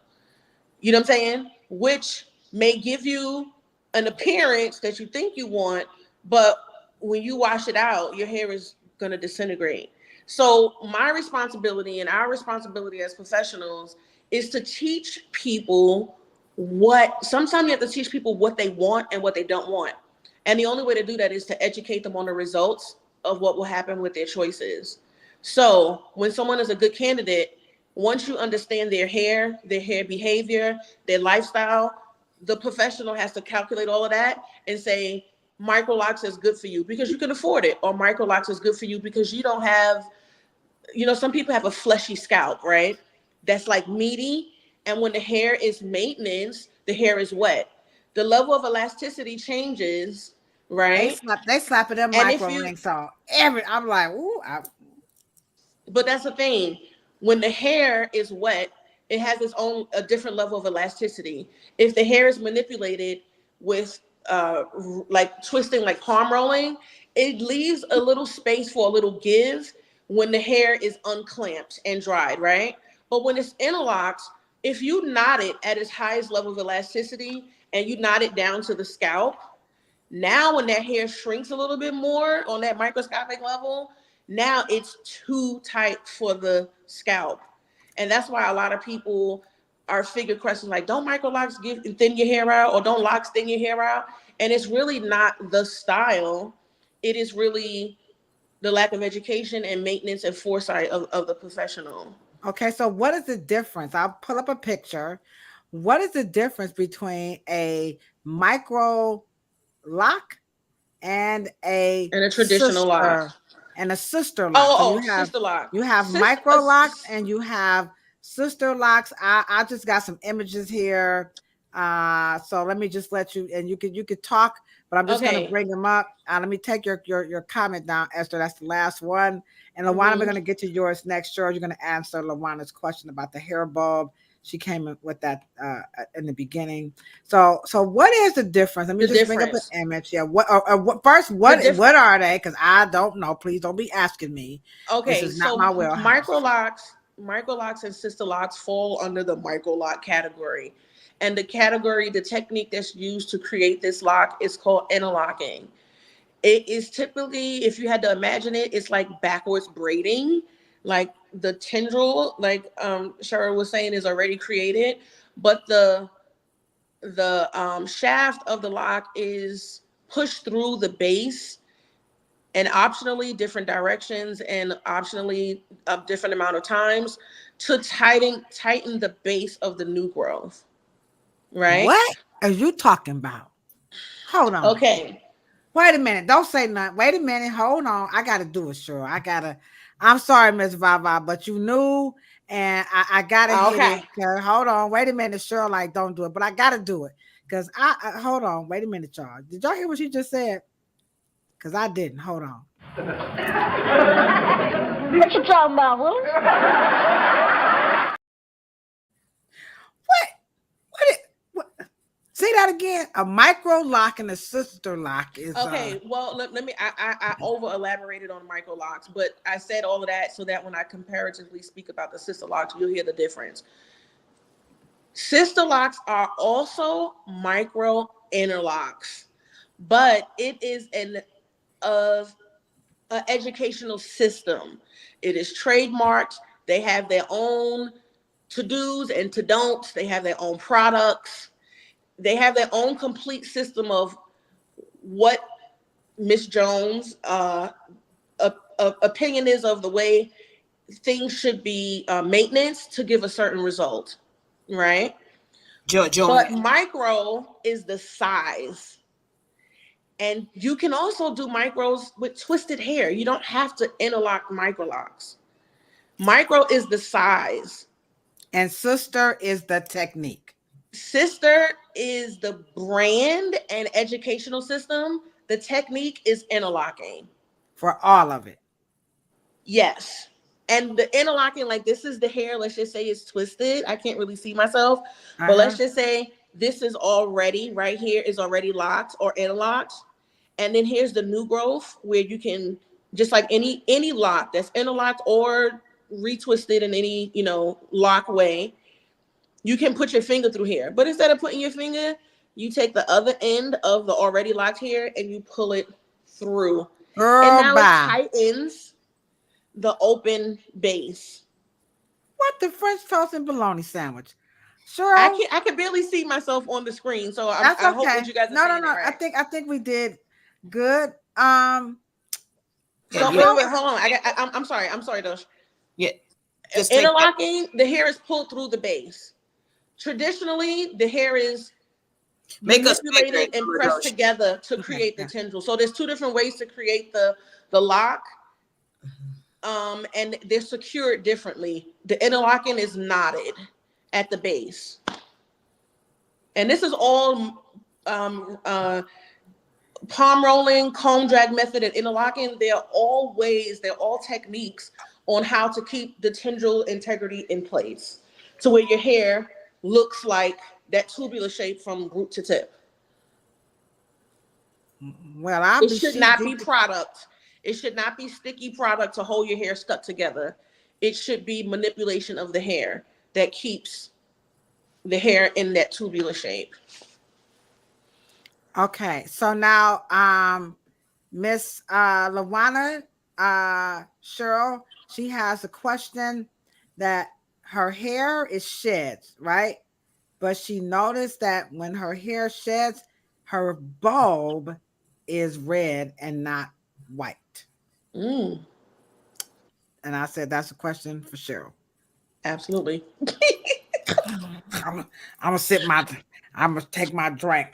you know what I'm saying? Which may give you an appearance that you think you want, but when you wash it out, your hair is going to disintegrate. So my responsibility and our responsibility as professionals is to teach people sometimes you have to teach people what they want and what they don't want. And the only way to do that is to educate them on the results of what will happen with their choices. So when someone is a good candidate, once you understand their hair behavior, their lifestyle, the professional has to calculate all of that and say, micro locks is good for you because you can afford it, or micro locks is good for you because you don't have, some people have a fleshy scalp, right? That's like meaty. And when the hair is maintenance, the hair is wet. The level of elasticity changes, right? They slapping them And if micro you, links on I'm like, ooh, but that's the thing. When the hair is wet, it has a different level of elasticity. If the hair is manipulated with like twisting, like palm rolling, it leaves a little space for a little give when the hair is unclamped and dried, right? But when it's interlocked, if you knot it at its highest level of elasticity and you knot it down to the scalp, now when that hair shrinks a little bit more on that microscopic level, now it's too tight for the scalp. And that's why a lot of people are figure questions like, don't micro locks thin your hair out, or don't locks thin your hair out? And it's really not the style. It is really the lack of education and maintenance and foresight of the professional. okay. So what is the difference? I'll pull up a picture. What is the difference between a micro lock and a Traditional lock. sister lock? So Oh, sister lock. You have micro locks and you have sister locks. I just got some images here. So let me just let you, and you could talk, but I'm just gonna bring them up. Let me take your comment down, Esther. That's the last one. And Lawana, we're gonna get to yours next. Sure, you're gonna answer Lawana's question about the hair bulb. She came in with that in the beginning. So what is the difference? Let me just bring up an image. Yeah. What first? What are they? Because I don't know. Please don't be asking me. Okay. This is not my wheelhouse. Micro locks and sister locks fall under the micro lock category. And the technique that's used to create this lock is called interlocking. It is typically, if you had to imagine it, it's like backwards braiding, like the tendril, like Cheryl was saying, is already created, but the shaft of the lock is pushed through the base, and optionally different directions, and optionally a different amount of times to tighten the base of the new growth. Right? What are you talking about? Hold on. Okay. Wait a minute. Don't say nothing. Wait a minute. Hold on. I got to do it, sure. I'm sorry, Miss Vah Vah, but you knew, and I got to hit it. Hold on. Wait a minute, Cheryl, like, don't do it, but I got to do it. Because hold on. Wait a minute, y'all. Did y'all hear what she just said? Because I didn't. Hold on. What you talking about, Will? What? Say that again. A micro lock and a sister lock is okay. Well, let me. I over elaborated on micro locks, but I said all of that so that when I comparatively speak about the sister locks, you'll hear the difference. Sister locks are also micro interlocks, but it is an educational system. It is trademarked. They have their own to-dos and to-don'ts. They have their own products. They have their own complete system of what Miss Jones' opinion is of the way things should be maintenance to give a certain result, right? But micro is the size. And you can also do micros with twisted hair. You don't have to interlock micro locks. Micro is the size. And sister is the technique. Sister is the brand and educational system. The technique is interlocking. For all of it. Yes. And the interlocking, like this is the hair, let's just say it's twisted. I can't really see myself, but let's just say this is already, right here is already locked or interlocked. And then here's the new growth where you can, just like any lock that's interlocked or retwisted in any, lock way, you can put your finger through here. But instead of putting your finger, you take the other end of the already locked hair and you pull it through. And now it tightens the open base. What the French toast and bologna sandwich? Sure. I can barely see myself on the screen, so I hope that you guys are seeing it right. I think we did good. So wait, hold on. I'm sorry, Dosh. Yeah. Interlocking, the hair is pulled through the base. Traditionally, the hair is Make us manipulated and pressed together to create the tendril. So there's two different ways to create the lock. And they're secured differently. The interlocking is knotted at the base. And this is all palm rolling, comb drag method, and interlocking. They're all techniques on how to keep the tendril integrity in place. So where your hair looks like that tubular shape from root to tip. Well, it should not be product. It should not be sticky product to hold your hair stuck together. It should be manipulation of the hair that keeps the hair in that tubular shape. Okay, so now Miss Lawana, Cheryl, she has a question that her hair is sheds, right? But she noticed that when her hair sheds, her bulb is red and not white. And I said, that's a question for Cheryl. Absolutely. I'm gonna take my drink.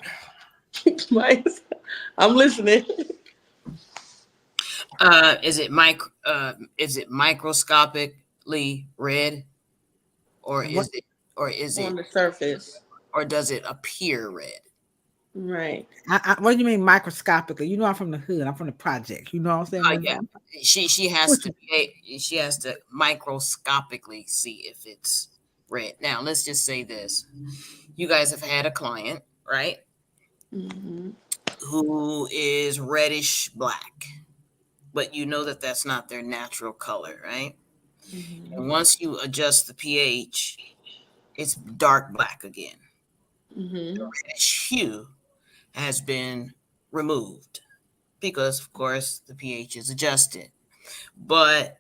I'm listening. Is it microscopically red, or is it on the surface, or does it appear red? Right. What do you mean microscopically? You know, I'm from the hood. I'm from the project. You know what I'm saying? Yeah. She has to microscopically see if it's red. Now, let's just say this: you guys have had a client, right? Who is reddish black, but you know that that's not their natural color, right? And once you adjust the pH, it's dark black again. The reddish hue has been removed because, of course, the pH is adjusted. But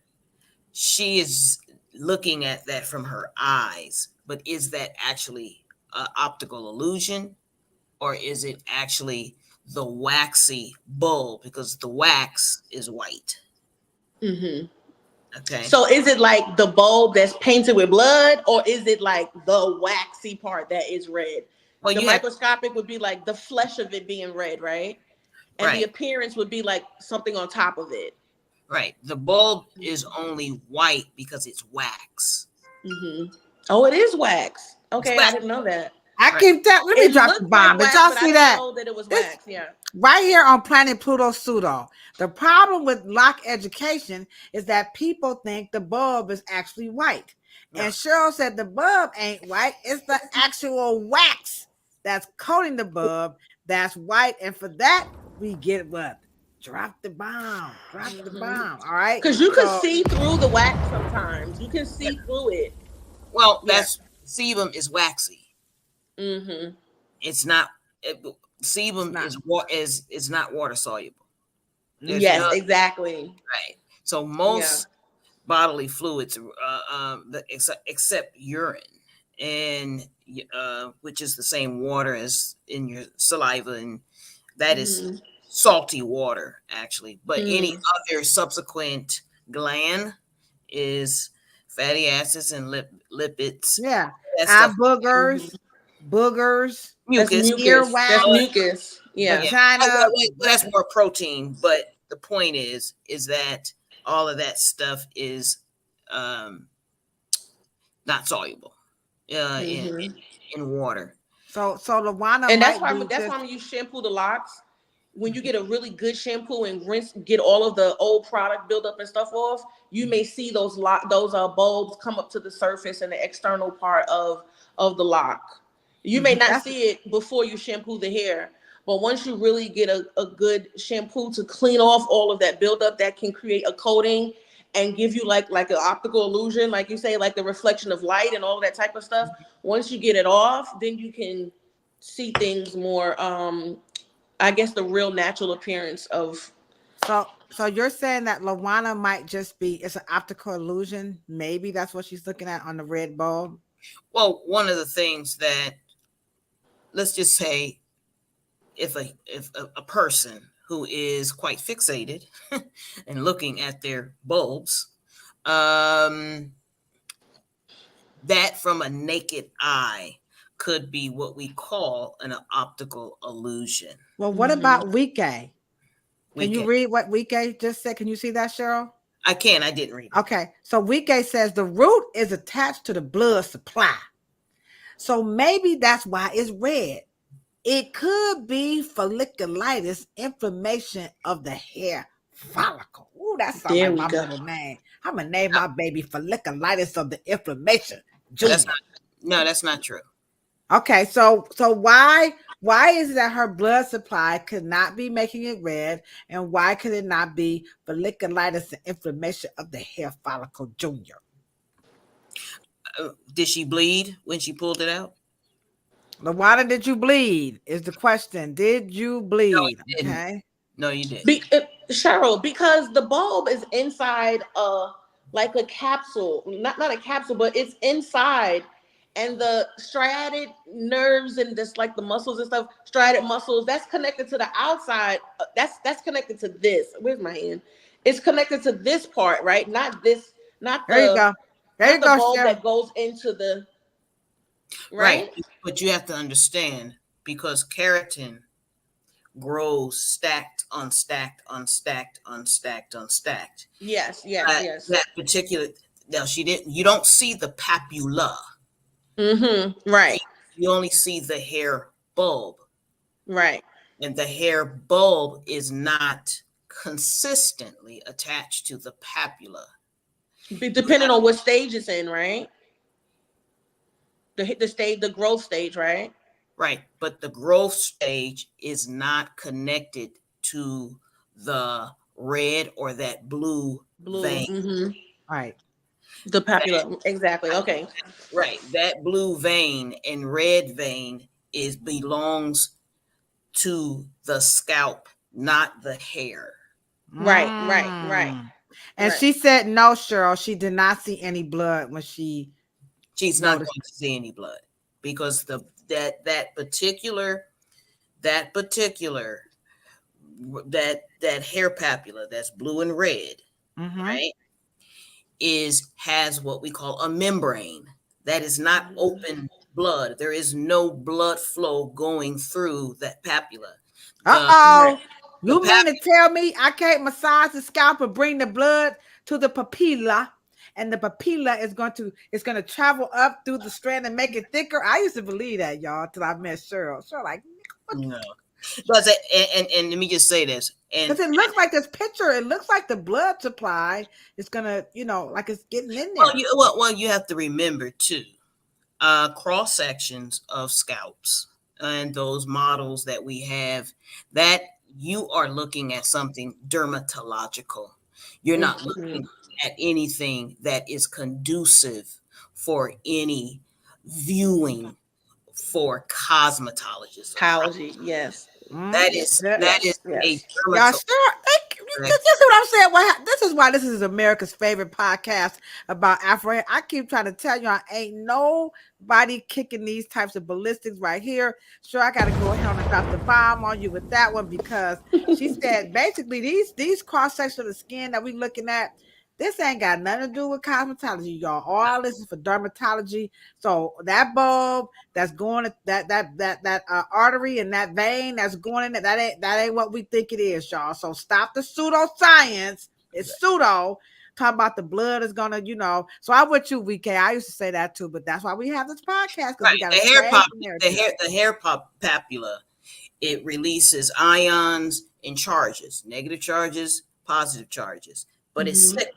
she is looking at that from her eyes. But is that actually an optical illusion, or is it actually the waxy bulb? Because the wax is white. Okay. So is it like the bulb that's painted with blood, or is it like the waxy part that is red? Well, the microscopic would be like the flesh of it being red, right? And the appearance would be like something on top of it. Right. The bulb is only white because it's wax. Oh, it is wax. Okay, I didn't know that. I keep that. Let me drop the bomb. Did y'all see that? I know that it was wax. Yeah. Right here on Planet Pluto Pseudo. The problem with lock education is that people think the bulb is actually white. No. And Cheryl said the bulb ain't white. It's the actual wax that's coating the bulb that's white. And for that, we get what? Drop the bomb. Drop the bomb. All right. Because you can see through the wax sometimes. You can see through it. Well, that's sebum is waxy. It's not. Sebum is not water soluble. Yes, exactly. Right. So most bodily fluids, except urine, and which is the same water as in your saliva, and that is salty water actually. But any other subsequent gland is fatty acids and lipids. Yeah, eye boogers. Boogers, mucus, earwax, that's mucus, vagina. That's more protein, but the point is that all of that stuff is not soluble in water. So Lawana, and that's why when you shampoo the locks, when you get a really good shampoo and rinse, get all of the old product buildup and stuff off, you may see those bulbs come up to the surface and the external part of the lock. You may not see it before you shampoo the hair, but once you really get a good shampoo to clean off all of that buildup, that can create a coating and give you like an optical illusion, like you say, like the reflection of light and all that type of stuff. Once you get it off, then you can see things more, I guess, the real natural appearance of. So you're saying that Lawana might just be, it's an optical illusion. Maybe that's what she's looking at on the red bulb. Well, one of the things that, let's just say, if a person who is quite fixated and looking at their bulbs, that from a naked eye could be what we call an optical illusion. Well, what about Wike? Can you Wike. read what Wike just said? Can you see that, Cheryl? I can. I didn't read it. Okay. So Wike says the root is attached to the blood supply. So maybe that's why it's red. It could be folliculitis, inflammation of the hair follicle. Ooh, that sounds There like we my go. middle name. I'm gonna name my baby folliculitis of the inflammation. Junior. That's not true. Okay, so why is it that her blood supply could not be making it red, and why could it not be folliculitis and inflammation of the hair follicle, Junior? Did she bleed when she pulled it out? Why did you bleed? Is the question. Did you bleed? No, you didn't. Okay. No, you didn't. Cheryl, because the bulb is inside like a capsule, not a capsule, but it's inside, and the striated nerves and just like the muscles and stuff, striated muscles, that's connected to the outside. That's connected to this. Where's my hand? It's connected to this part, right? Not this. Not the. There you go. There you the go, bulb Cheryl. that goes into the. Right? But you have to understand, because keratin grows stacked on stacked on stacked on stacked on stacked. Yes. That particular, now you don't see the papula. Right. You only see the hair bulb. Right. And the hair bulb is not consistently attached to the papula. Depending on what stage it's in, right? The growth stage, right? Right, but the growth stage is not connected to the red or that blue vein. Right. The papula, exactly. Okay. Right, that blue vein and red vein belongs to the scalp, not the hair. Right. And she said no, Cheryl. She did not see any blood when she's not going to see any blood, because that particular hair papula that's blue and red, right, has what we call a membrane that is not open blood. There is no blood flow going through that papula. You mean to tell me I can't massage the scalp and bring the blood to the papilla, and the papilla is going to travel up through the strand and make it thicker? I used to believe that, y'all, till I met Cheryl. Cheryl, like, no. But and let me just say this, because it looks like this picture, it looks like the blood supply is gonna, like it's getting in there. Well, you have to remember too, cross sections of scalps and those models that we have, that you are looking at something dermatological. You're not looking at anything that is conducive for any viewing for cosmetologists. Yes. That is a dermatologist. Y'all sure? This is what I'm saying. This is why this is America's favorite podcast about Afro. I keep trying to tell y'all, ain't nobody kicking these types of ballistics right here. Sure, I got to go ahead and drop the bomb on you with that one, because she said basically these cross sections of the skin that we looking at, this ain't got nothing to do with cosmetology, y'all. All this is for dermatology. So that bulb that's going to that artery and that vein that's going in, that ain't what we think it is, y'all. So stop the pseudoscience. It's pseudo. Talk about the blood is gonna, So I'm with you, VK. I used to say that too, but that's why we have this podcast. Right. The hair papula, it releases ions and charges, negative charges, positive charges, but it signals.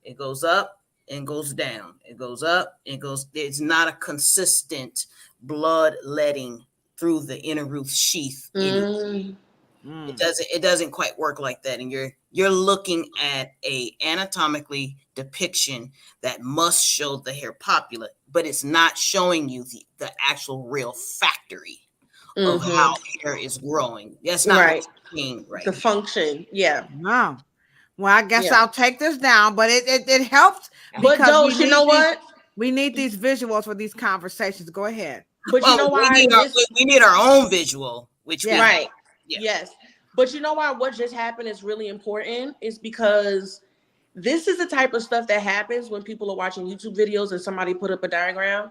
It goes up and goes down. It goes up and goes. It's not a consistent blood letting through the inner root sheath. It doesn't quite work like that. And you're looking at a anatomically depiction that must show the hair papula, but it's not showing you the actual real factory of how hair is growing. That's not what you're seeing, right? The function, No. Well, I guess I'll take this down, but it helps. But Joe, you know what? We need these visuals for these conversations. Go ahead. But you know why we need our own visual, which Yes. But you know why what just happened is really important is because this is the type of stuff that happens when people are watching YouTube videos and somebody put up a diagram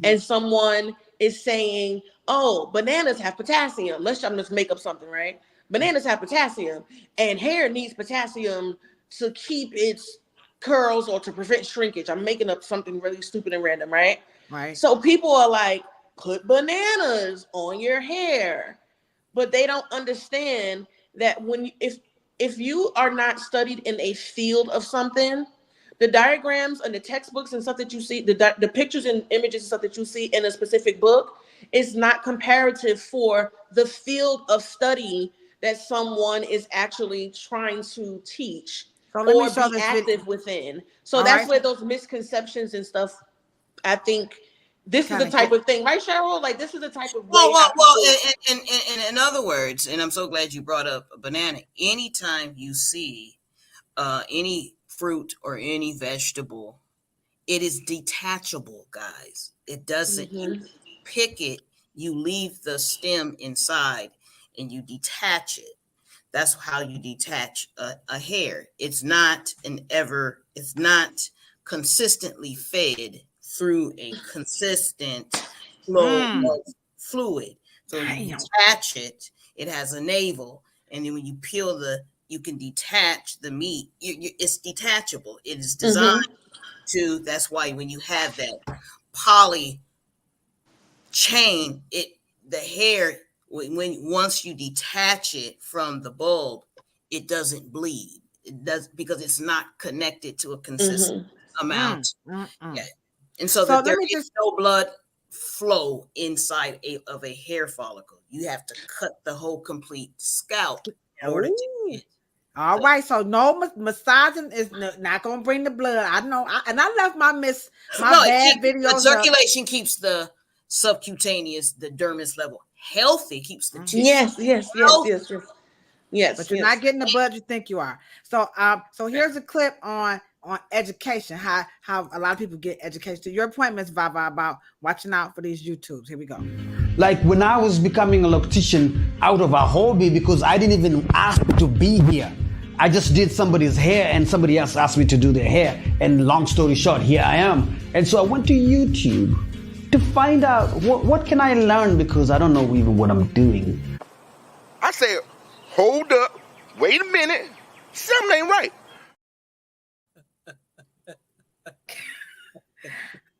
and someone is saying, oh, bananas have potassium. I'm just make up something, right? Bananas have potassium, and hair needs potassium to keep its curls or to prevent shrinkage. I'm making up something really stupid and random, right? Right. So people are like, put bananas on your hair, but they don't understand that if you are not studied in a field of something, the diagrams and the textbooks and stuff that you see, the pictures and images and stuff that you see in a specific book is not comparative for the field of study that someone is actually trying to teach So let me or show be this video. active within. So All that's right. where those misconceptions and stuff, I think this is the Kinda type hit. of thing, right, Cheryl? Like, this is the type of Well, way how people... in other words, and I'm so glad you brought up a banana. Anytime you see any fruit or any vegetable, it is detachable, guys. It doesn't, you pick it, you leave the stem inside and you detach it. That's how you detach a hair. It's not consistently fed through a consistent flow of fluid. So when you detach it, it has a navel, and then when you peel you can detach the meat. It's detachable. It is designed to. That's why when you have that poly chain, the hair, once you detach it from the bulb, it doesn't bleed. It does, because it's not connected to a consistent amount. Yeah. And so that there is no blood flow inside of a hair follicle. You have to cut the whole complete scalp in order to get. All right, so no massaging is not going to bring the blood. I know, and I left my bad videos. Circulation keeps the subcutaneous, the dermis level healthy, keeps the tissue. Yes. But you're not getting the blood you think you are. So, so here's a clip on education, how a lot of people get education. To your point, Ms. Vah Vah, about watching out for these YouTubes. Here we go. Like when I was becoming a loctician out of a hobby, because I didn't even ask to be here. I just did somebody's hair and somebody else asked me to do their hair. And long story short, here I am. And so I went to YouTube to find out what can I learn, because I don't know even what I'm doing. I said, hold up, wait a minute, something ain't right.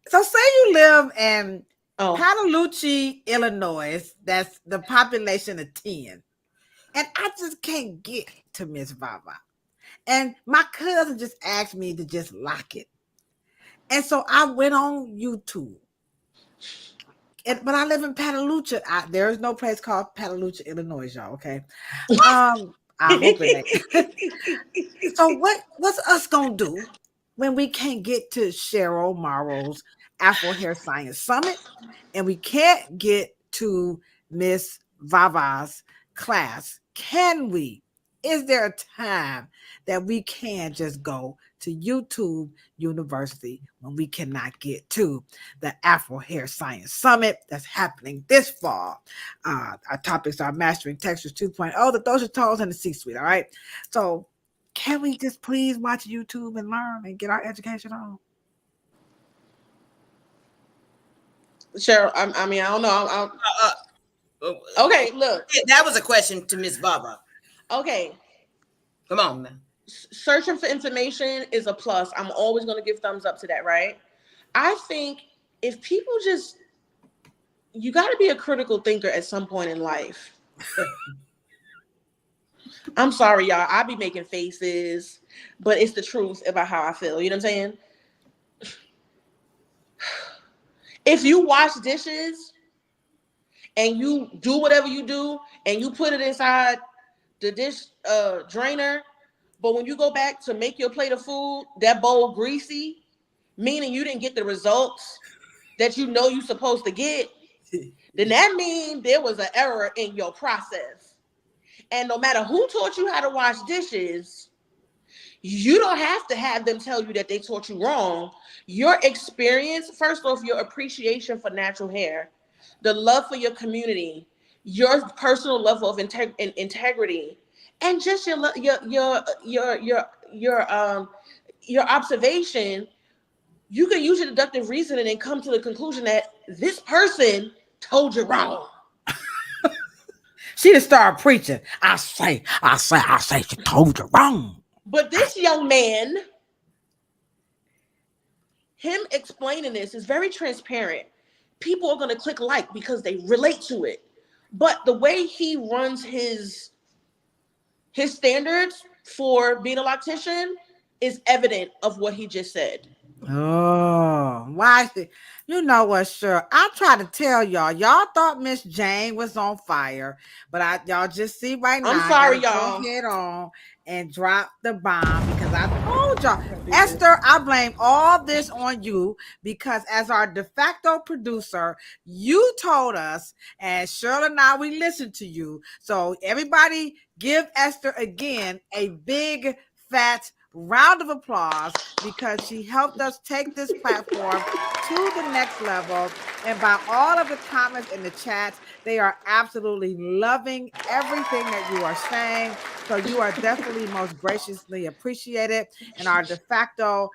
So say you live in Patalucci, Illinois. That's the population of 10. And I just can't get to Miss Vah Vah. And my cousin just asked me to just lock it. And so I went on YouTube. But I live in Patalucci. There is no place called Patalucci, Illinois, y'all, okay? I hope it ain't. So what's us gonna do when we can't get to Cheryl Morrow's Afro Hair Science Summit and we can't get to Miss Vah Vah's class? Can we? Is there a time that we can just go to YouTube University when we cannot get to the Afro Hair Science Summit that's happening this fall? Our topics are Mastering Textures 2.0, the Ladosha tones, and the C-suite, all right? So can we just please watch YouTube and learn and get our education on? Cheryl, I mean, I don't know. Okay, look. That was a question to Miss Vah Vah. Okay. Come on, man. Searching for information is a plus. I'm always going to give thumbs up to that, right? I think if people you got to be a critical thinker at some point in life. I'm sorry, y'all. I be making faces, but it's the truth about how I feel. You know what I'm saying? If you wash dishes and you do whatever you do and you put it inside the dish drainer, but when you go back to make your plate of food, that bowl greasy, meaning you didn't get the results that you know you're supposed to get, then that means there was an error in your process. And no matter who taught you how to wash dishes, you don't have to have them tell you that they taught you wrong. Your experience, first off, your appreciation for natural hair, the love for your community, your personal level of integrity, and just your observation, you can use your deductive reasoning and come to the conclusion that this person told you wrong. She just started preaching. I say, she told you wrong. But this young man, him explaining this is very transparent. People are going to click like because they relate to it. But the way he runs his standards for being a loctician is evident of what he just said. Oh, why? You know what, sure. I try to tell y'all. Y'all thought Miss Jane was on fire, but y'all just see right now. I'm sorry, y'all. Go head on and drop the bomb because I told y'all, Esther. I blame all this on you because as our de facto producer, you told us, and Cheryl and I, we listened to you. So everybody, give Esther again a big fat round of applause because she helped us take this platform to the next level. And by all of the comments in the chats, they are absolutely loving everything that you are saying. So you are definitely most graciously appreciated. And our de facto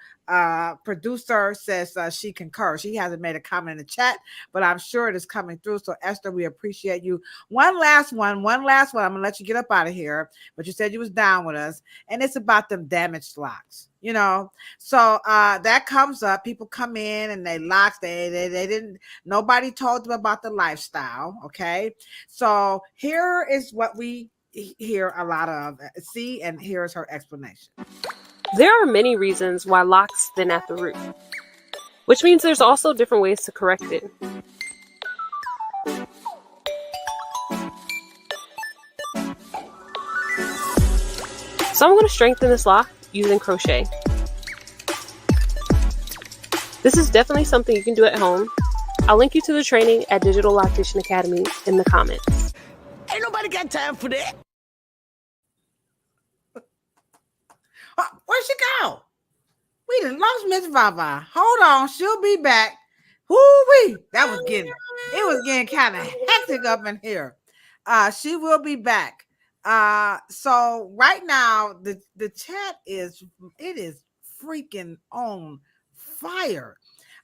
producer says she concurs. She hasn't made a comment in the chat, but I'm sure it is coming through. So Esther, we appreciate you. One last one. I'm gonna let you get up out of here, but you said you was down with us, and it's about them damaged locks, you know. So that comes up. People come in and they locks, they didn't, nobody told them about the lifestyle. Okay, so here is what we hear a lot of. See, and here's her explanation. There are many reasons why locks thin at the root, which means there's also different ways to correct it. So I'm going to strengthen this lock using crochet. This is definitely something you can do at home. I'll link you to the training at Digital Loctician Academy in the comments. Ain't nobody got time for that. Where'd she go? We done lost Miss Vah Vah. Hold on, she'll be back. Woo-wee. It was getting kind of hectic up in here. She will be back. So right now the chat is freaking on fire.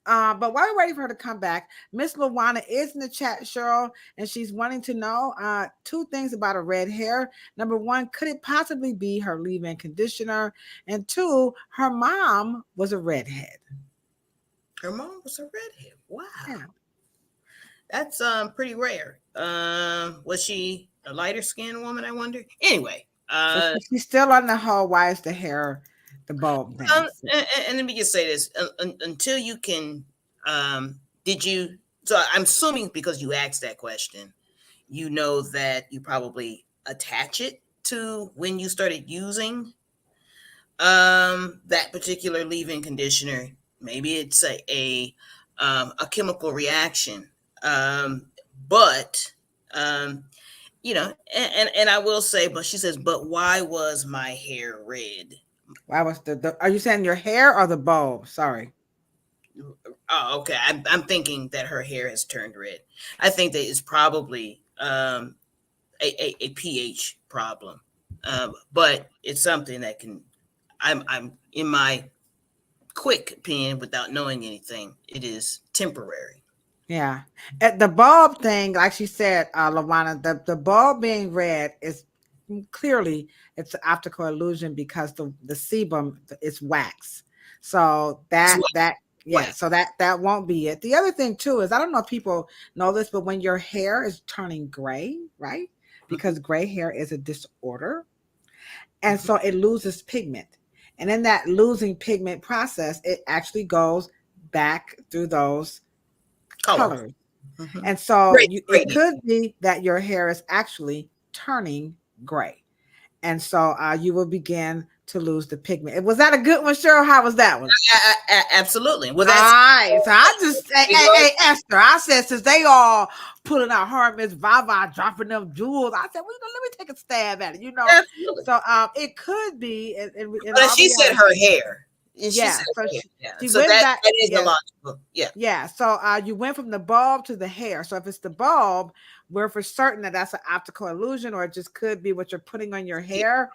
But while we're waiting for her to come back, Miss Lawana is in the chat, Cheryl, and she's wanting to know two things about her red hair. Number one, could it possibly be her leave-in conditioner? And two, her mom was a redhead. Her mom was a redhead. Wow. Yeah. That's pretty rare. Was she a lighter skinned woman, I wonder? Anyway. So she's still on the whole, why is the hair the bulb thing? And let me just say this. Until you can, so I'm assuming because you asked that question, you know that you probably attach it to when you started using that particular leave-in conditioner. Maybe it's a chemical reaction. But you know, and I will say, but she says, but why was my hair red? Why was are you saying your hair or the bulb? Sorry. Oh, okay. I'm thinking that her hair has turned red. I think that it's probably a pH problem. But it's something that can, I'm in my quick opinion, without knowing anything, it is temporary. Yeah. The bulb thing, like she said, Lawana, the bulb being red is clearly it's an optical illusion because the sebum is wax. So that so that won't be it. The other thing too is, I don't know if people know this, but when your hair is turning gray, right? Because gray hair is a disorder. And so it loses pigment. And in that losing pigment process, it actually goes back through those colors. Mm-hmm. And so it could be that your hair is actually turning gray. And so you will begin to lose the pigment. Was that a good one, Cheryl? How was that one? Absolutely. Well, that's all right. So I just, hey, Esther, I said, since they all pulling out her and Miss Vah Vah dropping them jewels, I said, well, let me take a stab at it, you know. Absolutely. So it could be. But she said her hair. Yeah, she so went that back. Is the logical. Yeah. Yeah. So you went from the bulb to the hair. So if it's the bulb, we're for certain that that's an optical illusion, or it just could be what you're putting on your hair.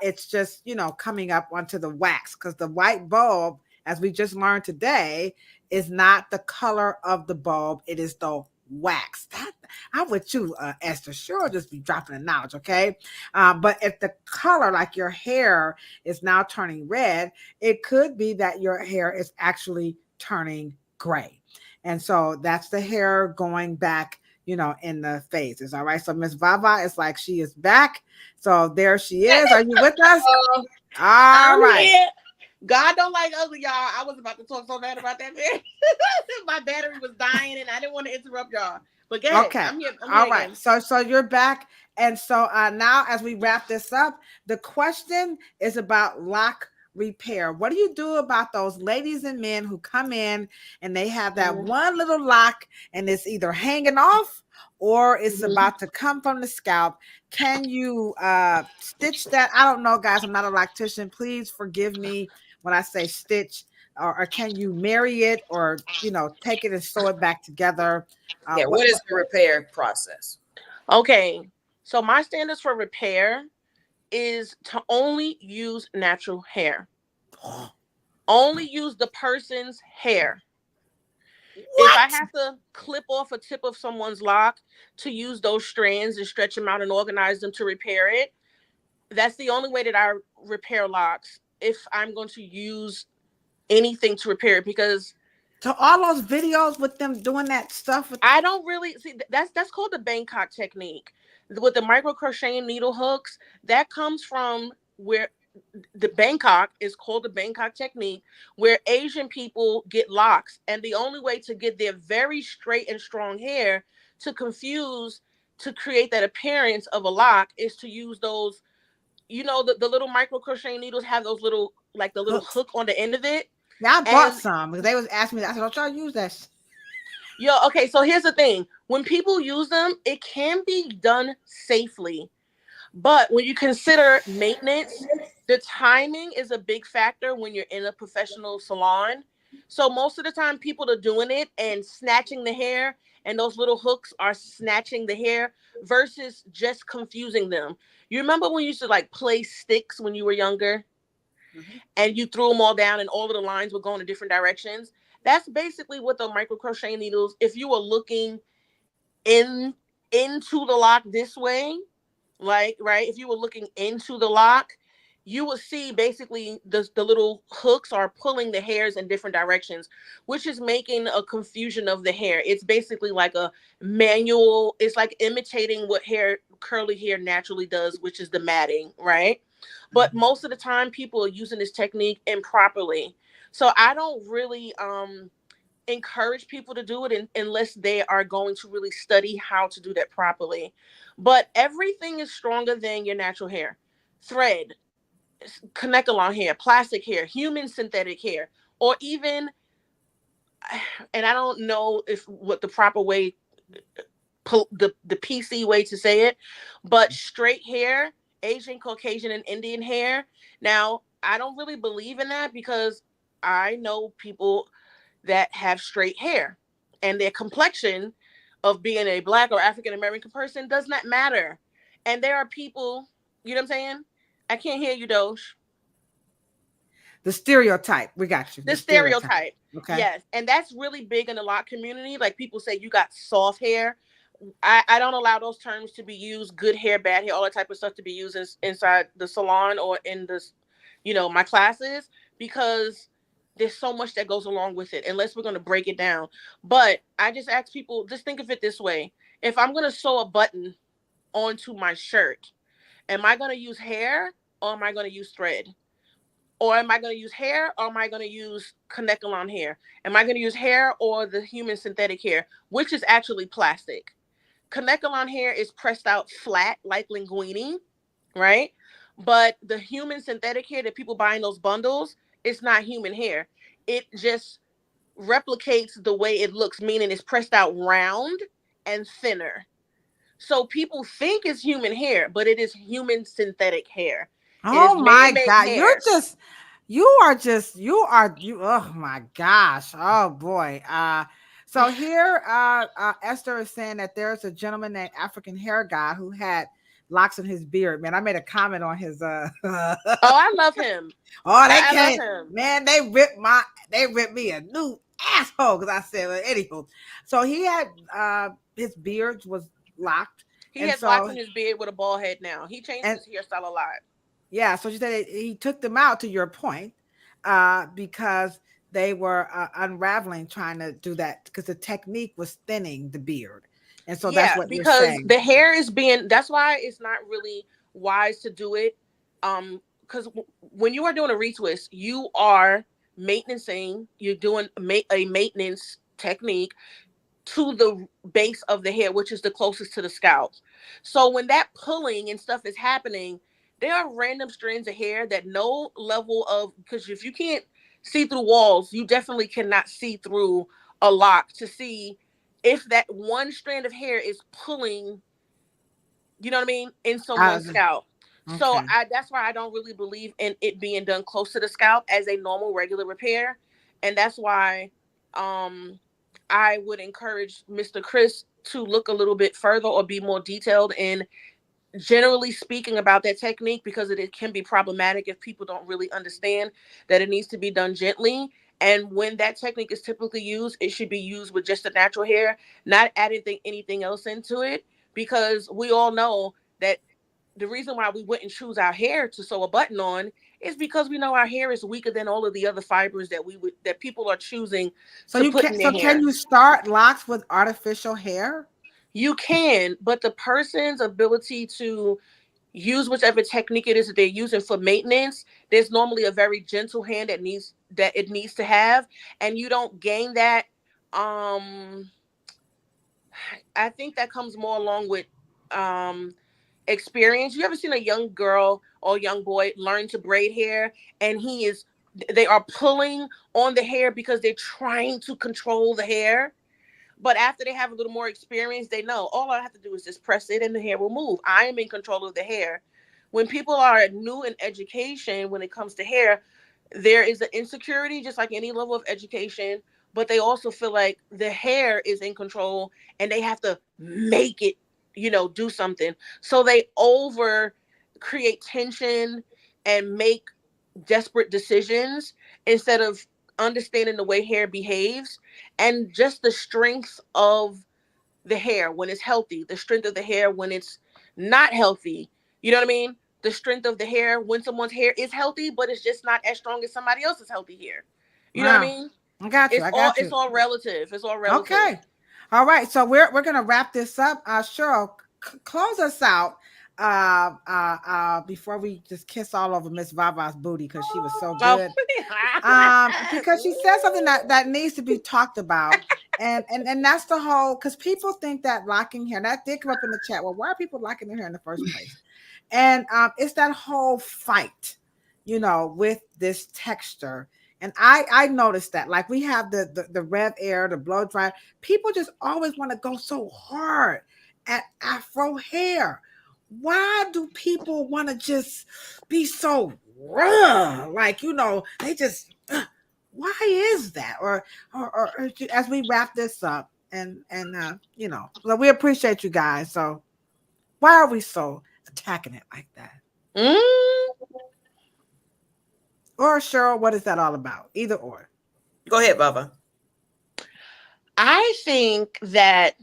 It's just, you know, coming up onto the wax, because the white bulb, as we just learned today, is not the color of the bulb. It is the wax. I'm with you, Esther. Sure, just be dropping the knowledge, okay? But if the color, like your hair, is now turning red, it could be that your hair is actually turning gray. And so that's the hair going back, in the phases. All right. So Miss Vah Vah is like, she is back. So there she is. Are you with us? All right. Here. God don't like ugly, y'all. I was about to talk so bad about that, man. My battery was dying and I didn't want to interrupt y'all. But go ahead. Okay. I'm here All right. again. So you're back. And so now as we wrap this up, the question is about lock repair. What do you do about those ladies and men who come in and they have that one little lock and it's either hanging off or it's about to come from the scalp? Can you stitch that? I don't know, guys. I'm not a loctician. Please forgive me when I say stitch. Or can you marry it, or take it and sew it back together? What is the repair process? Okay, so my standards for repair is to only use natural hair. Only use the person's hair. If I have to clip off a tip of someone's lock to use those strands and stretch them out and organize them to repair it, that's the only way that I repair locks. If I'm going to use anything to repair it, because so all those videos with them doing that stuff, I don't really see. That's called the Bangkok technique with the micro crocheting needle hooks. That comes from where the Bangkok is called the Bangkok technique, where Asian people get locks, and the only way to get their very straight and strong hair to create that appearance of a lock is to use those. The little micro crochet needles have those little, like the little hook on the end of it. Yeah, I bought some because they was asking me. I said, "Don't y'all use that?" Okay. So here's the thing: when people use them, it can be done safely, but when you consider maintenance, the timing is a big factor when you're in a professional salon. So most of the time, people are doing it and snatching the hair, and those little hooks are snatching the hair versus just confusing them. You remember when you used to like play sticks when you were younger? And you threw them all down and all of the lines were going in different directions? That's basically what the micro crochet needles, if you were looking into the lock this way, like, right, if you were looking into the lock, you will see basically the little hooks are pulling the hairs in different directions, which is making a confusion of the hair. It's basically like a manual. It's like imitating what curly hair naturally does, which is the matting, right? But most of the time people are using this technique improperly. So I don't really encourage people to do it unless they are going to really study how to do that properly. But everything is stronger than your natural hair. Thread, connect-along hair, plastic hair, human synthetic hair, or even, and I don't know what the proper way, the PC way to say it, but straight hair, Asian, Caucasian, and Indian hair. Now, I don't really believe in that because I know people that have straight hair and their complexion of being a Black or African American person does not matter. And there are people, you know what I'm saying? I can't hear you, Dosh. The stereotype. We got you. The stereotype. Okay. Yes. And that's really big in the lock community. Like people say you got soft hair. I don't allow those terms to be used. Good hair, bad hair, all that type of stuff to be used inside the salon or in this, my classes, because there's so much that goes along with it, unless we're going to break it down. But I just ask people, just think of it this way. If I'm going to sew a button onto my shirt, am I going to use hair or am I going to use thread? Or am I going to use hair or am I going to use connect-along hair? Am I going to use hair or the human synthetic hair, which is actually plastic? Connect-along hair is pressed out flat like linguine, right? But the human synthetic hair that people buy in those bundles, it's not human hair. It just replicates the way it looks, meaning it's pressed out round and thinner. So people think it's human hair, but it is human synthetic hair. Oh my God. Hair. Oh my gosh. Oh boy. So here, Esther is saying that there's a gentleman named African Hair Guy who had locks in his beard. Man, I made a comment on his Oh, I love him. Oh, I love him. Man, they ripped me a new asshole because I said, well, anywho. So he had his beard was locked. He And has locks so, in his beard with a bald head now. He changed and his hairstyle a lot. yeah, so she said he took them out, to your point, because they were unraveling, trying to do that because the technique was thinning the beard. And so that's Yeah, what you're because saying. the hair is being, that's why it's not really wise to do it. Because when you are doing a retwist, you are maintaining, you're doing a maintenance technique to the base of the hair, which is the closest to the scalp. So when that pulling and stuff is happening, there are random strands of hair that no level of, because if you can't see through walls, you definitely cannot see through a lock to see if that one strand of hair is pulling, you know what I mean, in someone's scalp. So Okay. that's why I don't really believe in it being done close to the scalp as a normal regular repair. And that's why I would encourage Mr. Chris to look a little bit further or be more detailed in generally speaking about that technique, because it can be problematic if people don't really understand that it needs to be done gently. And when that technique is typically used, it should be used with just the natural hair, not adding anything else into it, because we all know that the reason why we wouldn't choose our hair to sew a button on is because we know our hair is weaker than all of the other fibers that people are choosing to put in their Can hair. you start locks with artificial hair? You can, but the person's ability to use whichever technique it is that they're using for maintenance, there's normally a very gentle hand that it needs to have, and you don't gain that. I think that comes more along with experience. You ever seen a young girl or young boy learn to braid hair, and they are pulling on the hair because they're trying to control the hair? But after they have a little more experience, they know all I have to do is just press it and the hair will move. I am in control of the hair. When people are new in education, when it comes to hair, there is an insecurity, just like any level of education, but they also feel like the hair is in control and they have to make it, do something. So they over create tension and make desperate decisions instead of understanding the way hair behaves and just the strength of the hair when it's healthy, the strength of the hair when it's not healthy. You know what I mean? The strength of the hair when someone's hair is healthy, but it's just not as strong as somebody else's healthy hair. You know what I Wow. mean? I got you. It's I all got it's you. all relative. It's all relative. Okay. All right. So we're gonna wrap this up. Cheryl, close us out. Before we just kiss all over Miss Vava's booty because she was so Oh. good. Because she said something that needs to be talked about. And that's the whole, because people think that locking hair, that did come up in the chat. Well, why are people locking their hair in the first place? And it's that whole fight, with this texture. And I noticed that, like, we have the Rev Air, the blow dry. People just always want to go so hard at Afro hair. Why do people want to just be so raw? Like, they just, why is that? Or as we wrap this up, and so we appreciate you guys. So why are we so attacking it like that? Or Cheryl, what is that all about? Either or. Go ahead, Baba. I think that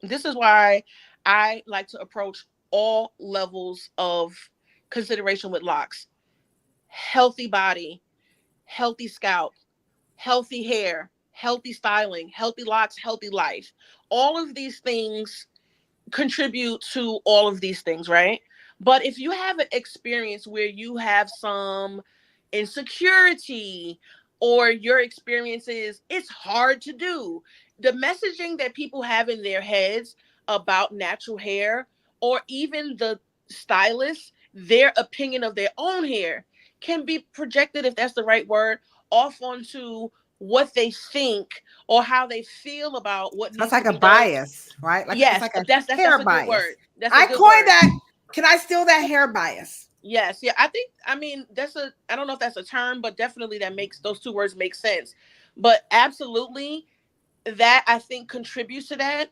this is why I like to approach all levels of consideration with locks. Healthy body, healthy scalp, healthy hair, healthy styling, healthy locks, healthy life. All of these things contribute to all of these things, right? But if you have an experience where you have some insecurity or your experiences, it's hard to do. The messaging that people have in their heads about natural hair, or even the stylist, their opinion of their own hair can be projected, if that's the right word, off onto what they think or how they feel about what That's needs to like a be done. bias, right? Like it's Yes, like a that's hair a good bias. word. That's a I good coined word. that. Can I steal that hair bias? Yes, yeah. I mean, I don't know if that's a term, but definitely that makes those two words make sense. But absolutely, that I think contributes to that.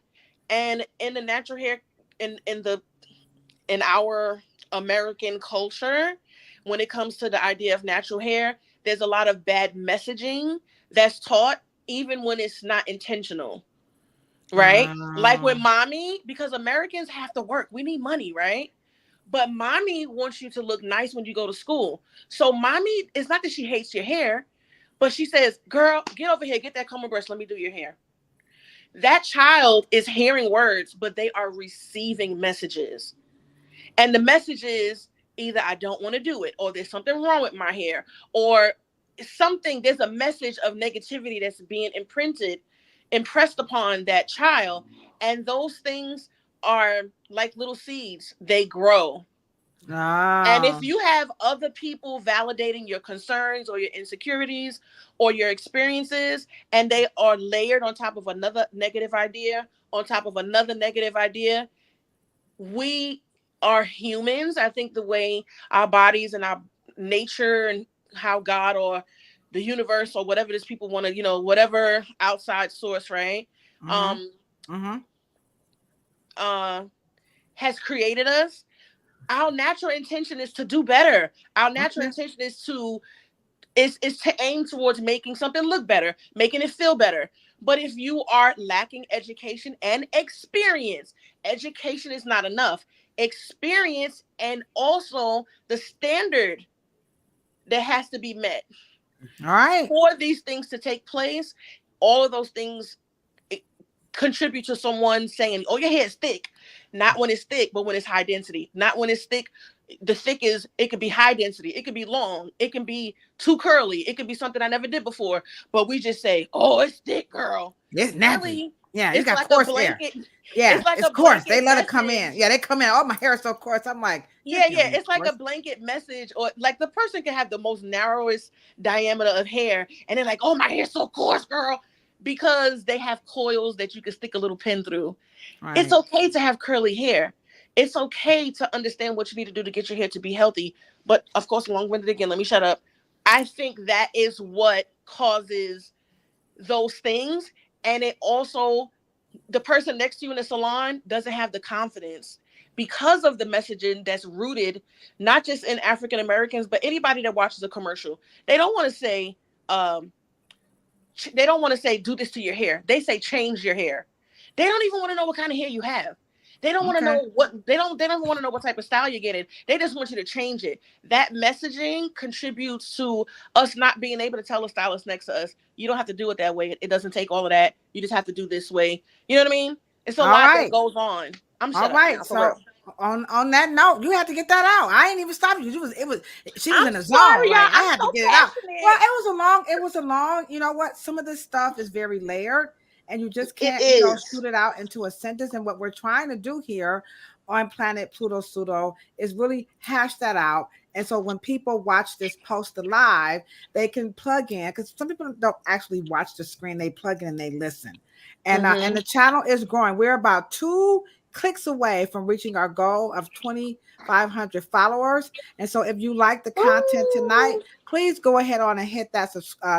And in the natural hair, in our American culture, when it comes to the idea of natural hair, there's a lot of bad messaging that's taught, even when it's not intentional. right? Like with mommy, because Americans have to work. We need money, right? But mommy wants you to look nice when you go to school. So mommy, it's not that she hates your hair, but she says, girl, get over here, get that comb and brush, let me do your hair. That child is hearing words, but they are receiving messages. And the message is either I don't want to do it, or there's something wrong with my hair, or something, there's a message of negativity that's being impressed upon that child. And those things are like little seeds, they grow. And if you have other people validating your concerns or your insecurities or your experiences, and they are layered on top of another negative idea, on top of another negative idea, we are humans. I think the way our bodies and our nature and how God or the universe or whatever it is people want to, whatever outside source, right? Has created us. Our natural intention is to do better. Our natural intention is to aim towards making something look better, making it feel better. But if you are lacking education and experience, education is not enough. Experience and also the standard that has to be met. All right. For these things to take place, all of those things contribute to someone saying, oh, your hair is thick. Not when it's thick, but when it's high density. Not when it's thick. The thick is, it could be high density. It could be long. It can be too curly. It could be something I never did before. But we just say, oh, it's thick, girl. It's nappy. Really? Yeah, you it's got like coarse a blanket. hair. Yeah, it's coarse. They let it come in. Yeah, they come in. Oh, my hair is so coarse. I'm like, yeah. It's like a blanket message, or like the person can have the most narrowest diameter of hair, and they're like, oh, my hair's so coarse, girl. Because they have coils that you can stick a little pin through. Right. It's okay to have curly hair. It's okay to understand what you need to do to get your hair to be healthy. But of course, long-winded again, let me shut up. I think that is what causes those things. And it also, the person next to you in the salon doesn't have the confidence because of the messaging that's rooted not just in African Americans, but anybody that watches a commercial. They don't want to say, do this to your hair. They say change your hair. They don't even want to know what kind of hair you have. They don't want to know they don't want to know what type of style you're getting. They just want you to change it. That messaging contributes to us not being able to tell a stylist next to us, you don't have to do it that way. It doesn't take all of that. You just have to do this way. You know what I mean? It's a lot that goes on. I'm shut up now, for real. On that note, you had to get that out. I ain't even stopped you. She was in a zone. Sorry, like, I had to get it out. Well, it was a long, you know what? Some of this stuff is very layered, and you just can't shoot it out into a sentence. And what we're trying to do here on Planet Pluto Pseudo is really hash that out. And so when people watch this post live, they can plug in, because some people don't actually watch the screen. They plug in and they listen. And and the channel is growing. We're about 2 clicks away from reaching our goal of 2,500 followers. And so if you like the content tonight, please go ahead on and hit that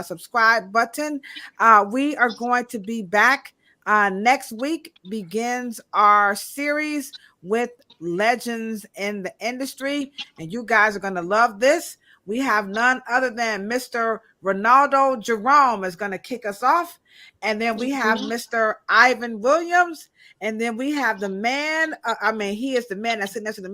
subscribe button. We are going to be back next week. Begins our series with legends in the industry, and you guys are going to love this. We have none other than Mr. Ronaldo Jerome is going to kick us off. And then we have Mr. Ivan Williams. And then we have the man. He is the man that's sitting next to the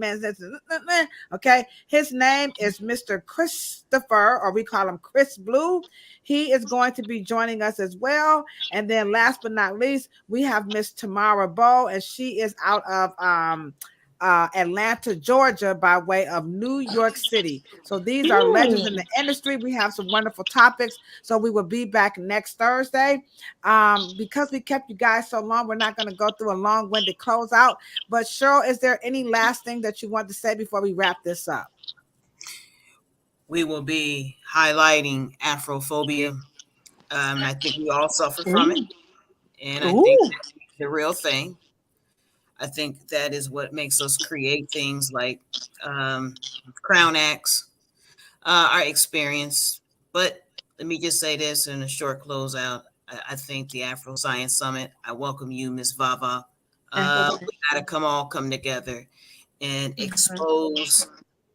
man. Okay. His name is Mr. Christopher, or we call him Chris Blue. He is going to be joining us as well. And then last but not least, we have Miss Tamara Bowe, and she is out of Atlanta, Georgia, by way of New York City. So these are legends in the industry. We have some wonderful topics. So we will be back next Thursday. Because we kept you guys so long, we're not going to go through a long-winded closeout. But Cheryl, is there any last thing that you want to say before we wrap this up? We will be highlighting Afrophobia. I think we all suffer from it. And I think that's the real thing. I think that is what makes us create things like crown acts, our experience. But let me just say this in a short closeout. I think the Afro Science Summit, I welcome you, Miss Vah Vah. We got to all come together and expose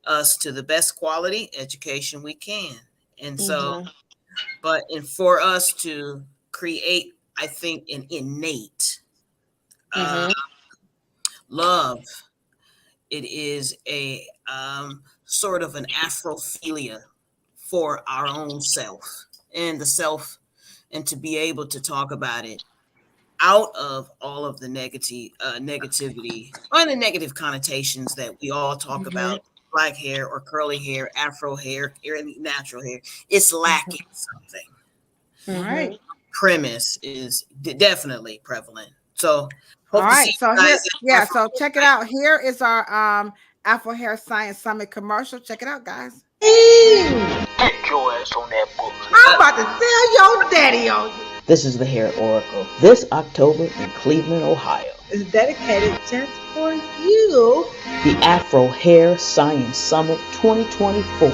us to the best quality education we can. And so, for us to create, I think, an innate Love. It is a sort of an Afrophilia for our own self and the self, and to be able to talk about it out of all of the negativity or the negative connotations that we all talk about. Black hair or curly hair, Afro hair, natural hair. It's lacking something. Right. Premise is definitely prevalent. So All hope to see right. So you here, guys. yeah. So check it out. Here is our Afro Hair Science Summit commercial. Check it out, guys. Get your ass on that book. I'm about to tell your daddy on you. This is the Hair Oracle. This October in Cleveland, Ohio. It's dedicated just for you. The Afro Hair Science Summit 2024.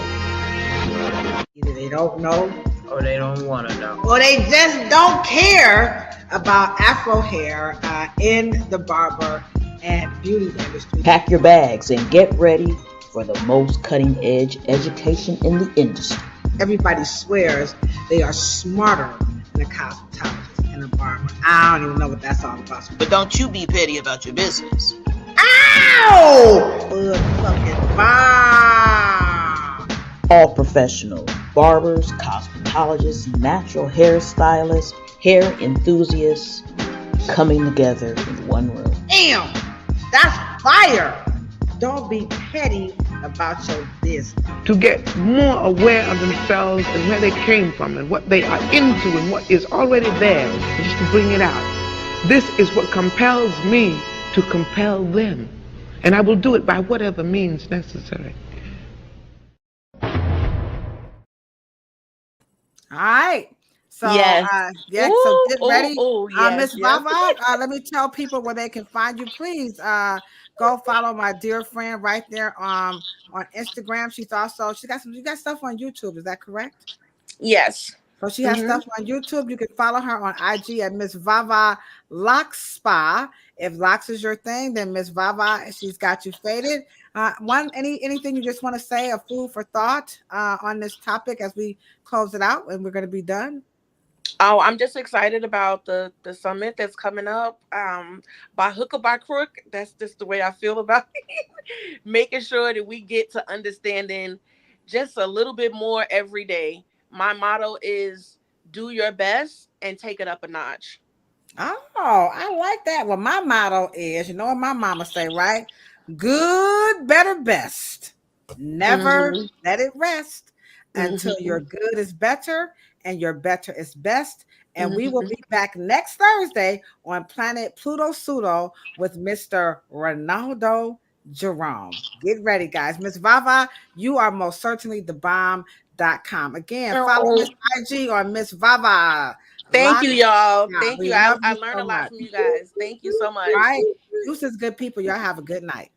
Either they don't know, Or they don't want to know. or they just don't care about Afro hair in the barber and beauty industry. Pack your bags and get ready for the most cutting edge education in the industry. Everybody swears they are smarter than a cosmetologist and a barber. I don't even know what that's all about. But don't you be petty about your business. Ow! Good fucking bomb. All professional barbers, cosmetologists, natural hairstylists, hair enthusiasts coming together in one room. Damn, that's fire. Don't be petty about your business. To get more aware of themselves and where they came from and what they are into and what is already there, and just to bring it out. This is what compels me to compel them. And I will do it by whatever means necessary. All right. So, Yes. so get ready. Yes, Miss yes. Vah Vah, let me tell people where they can find you. Please go follow my dear friend right there on Instagram. You got stuff on YouTube. Is that correct? Yes. So she has stuff on YouTube. You can follow her on IG at Miss Vah Vah Locks Spa. If locks is your thing, then Miss Vah Vah, she's got you faded. Anything you just want to say, a food for thought on this topic as we close it out, and we're going to be done. Oh, I'm just excited about the summit that's coming up. By hook or by crook, that's just the way I feel about it. Making sure that we get to understanding just a little bit more every day. My motto is do your best and take it up a notch. Oh, I like that. Well, my motto is, you know what my mama say, right? Good, better, best. Never let it rest until your good is better and your better is best. And we will be back next Thursday on Planet Pluto Pseudo with Mr. Ronaldo Jerome. Get ready, guys. Miss Vah Vah, you are most certainly the bomb.com. Again, follow Miss IG on Miss Vah Vah. Thank you, y'all. Yeah, Thank we you. love I you learned so a lot much. from you guys. Thank you so much. All right. Deuces, good people. Y'all have a good night.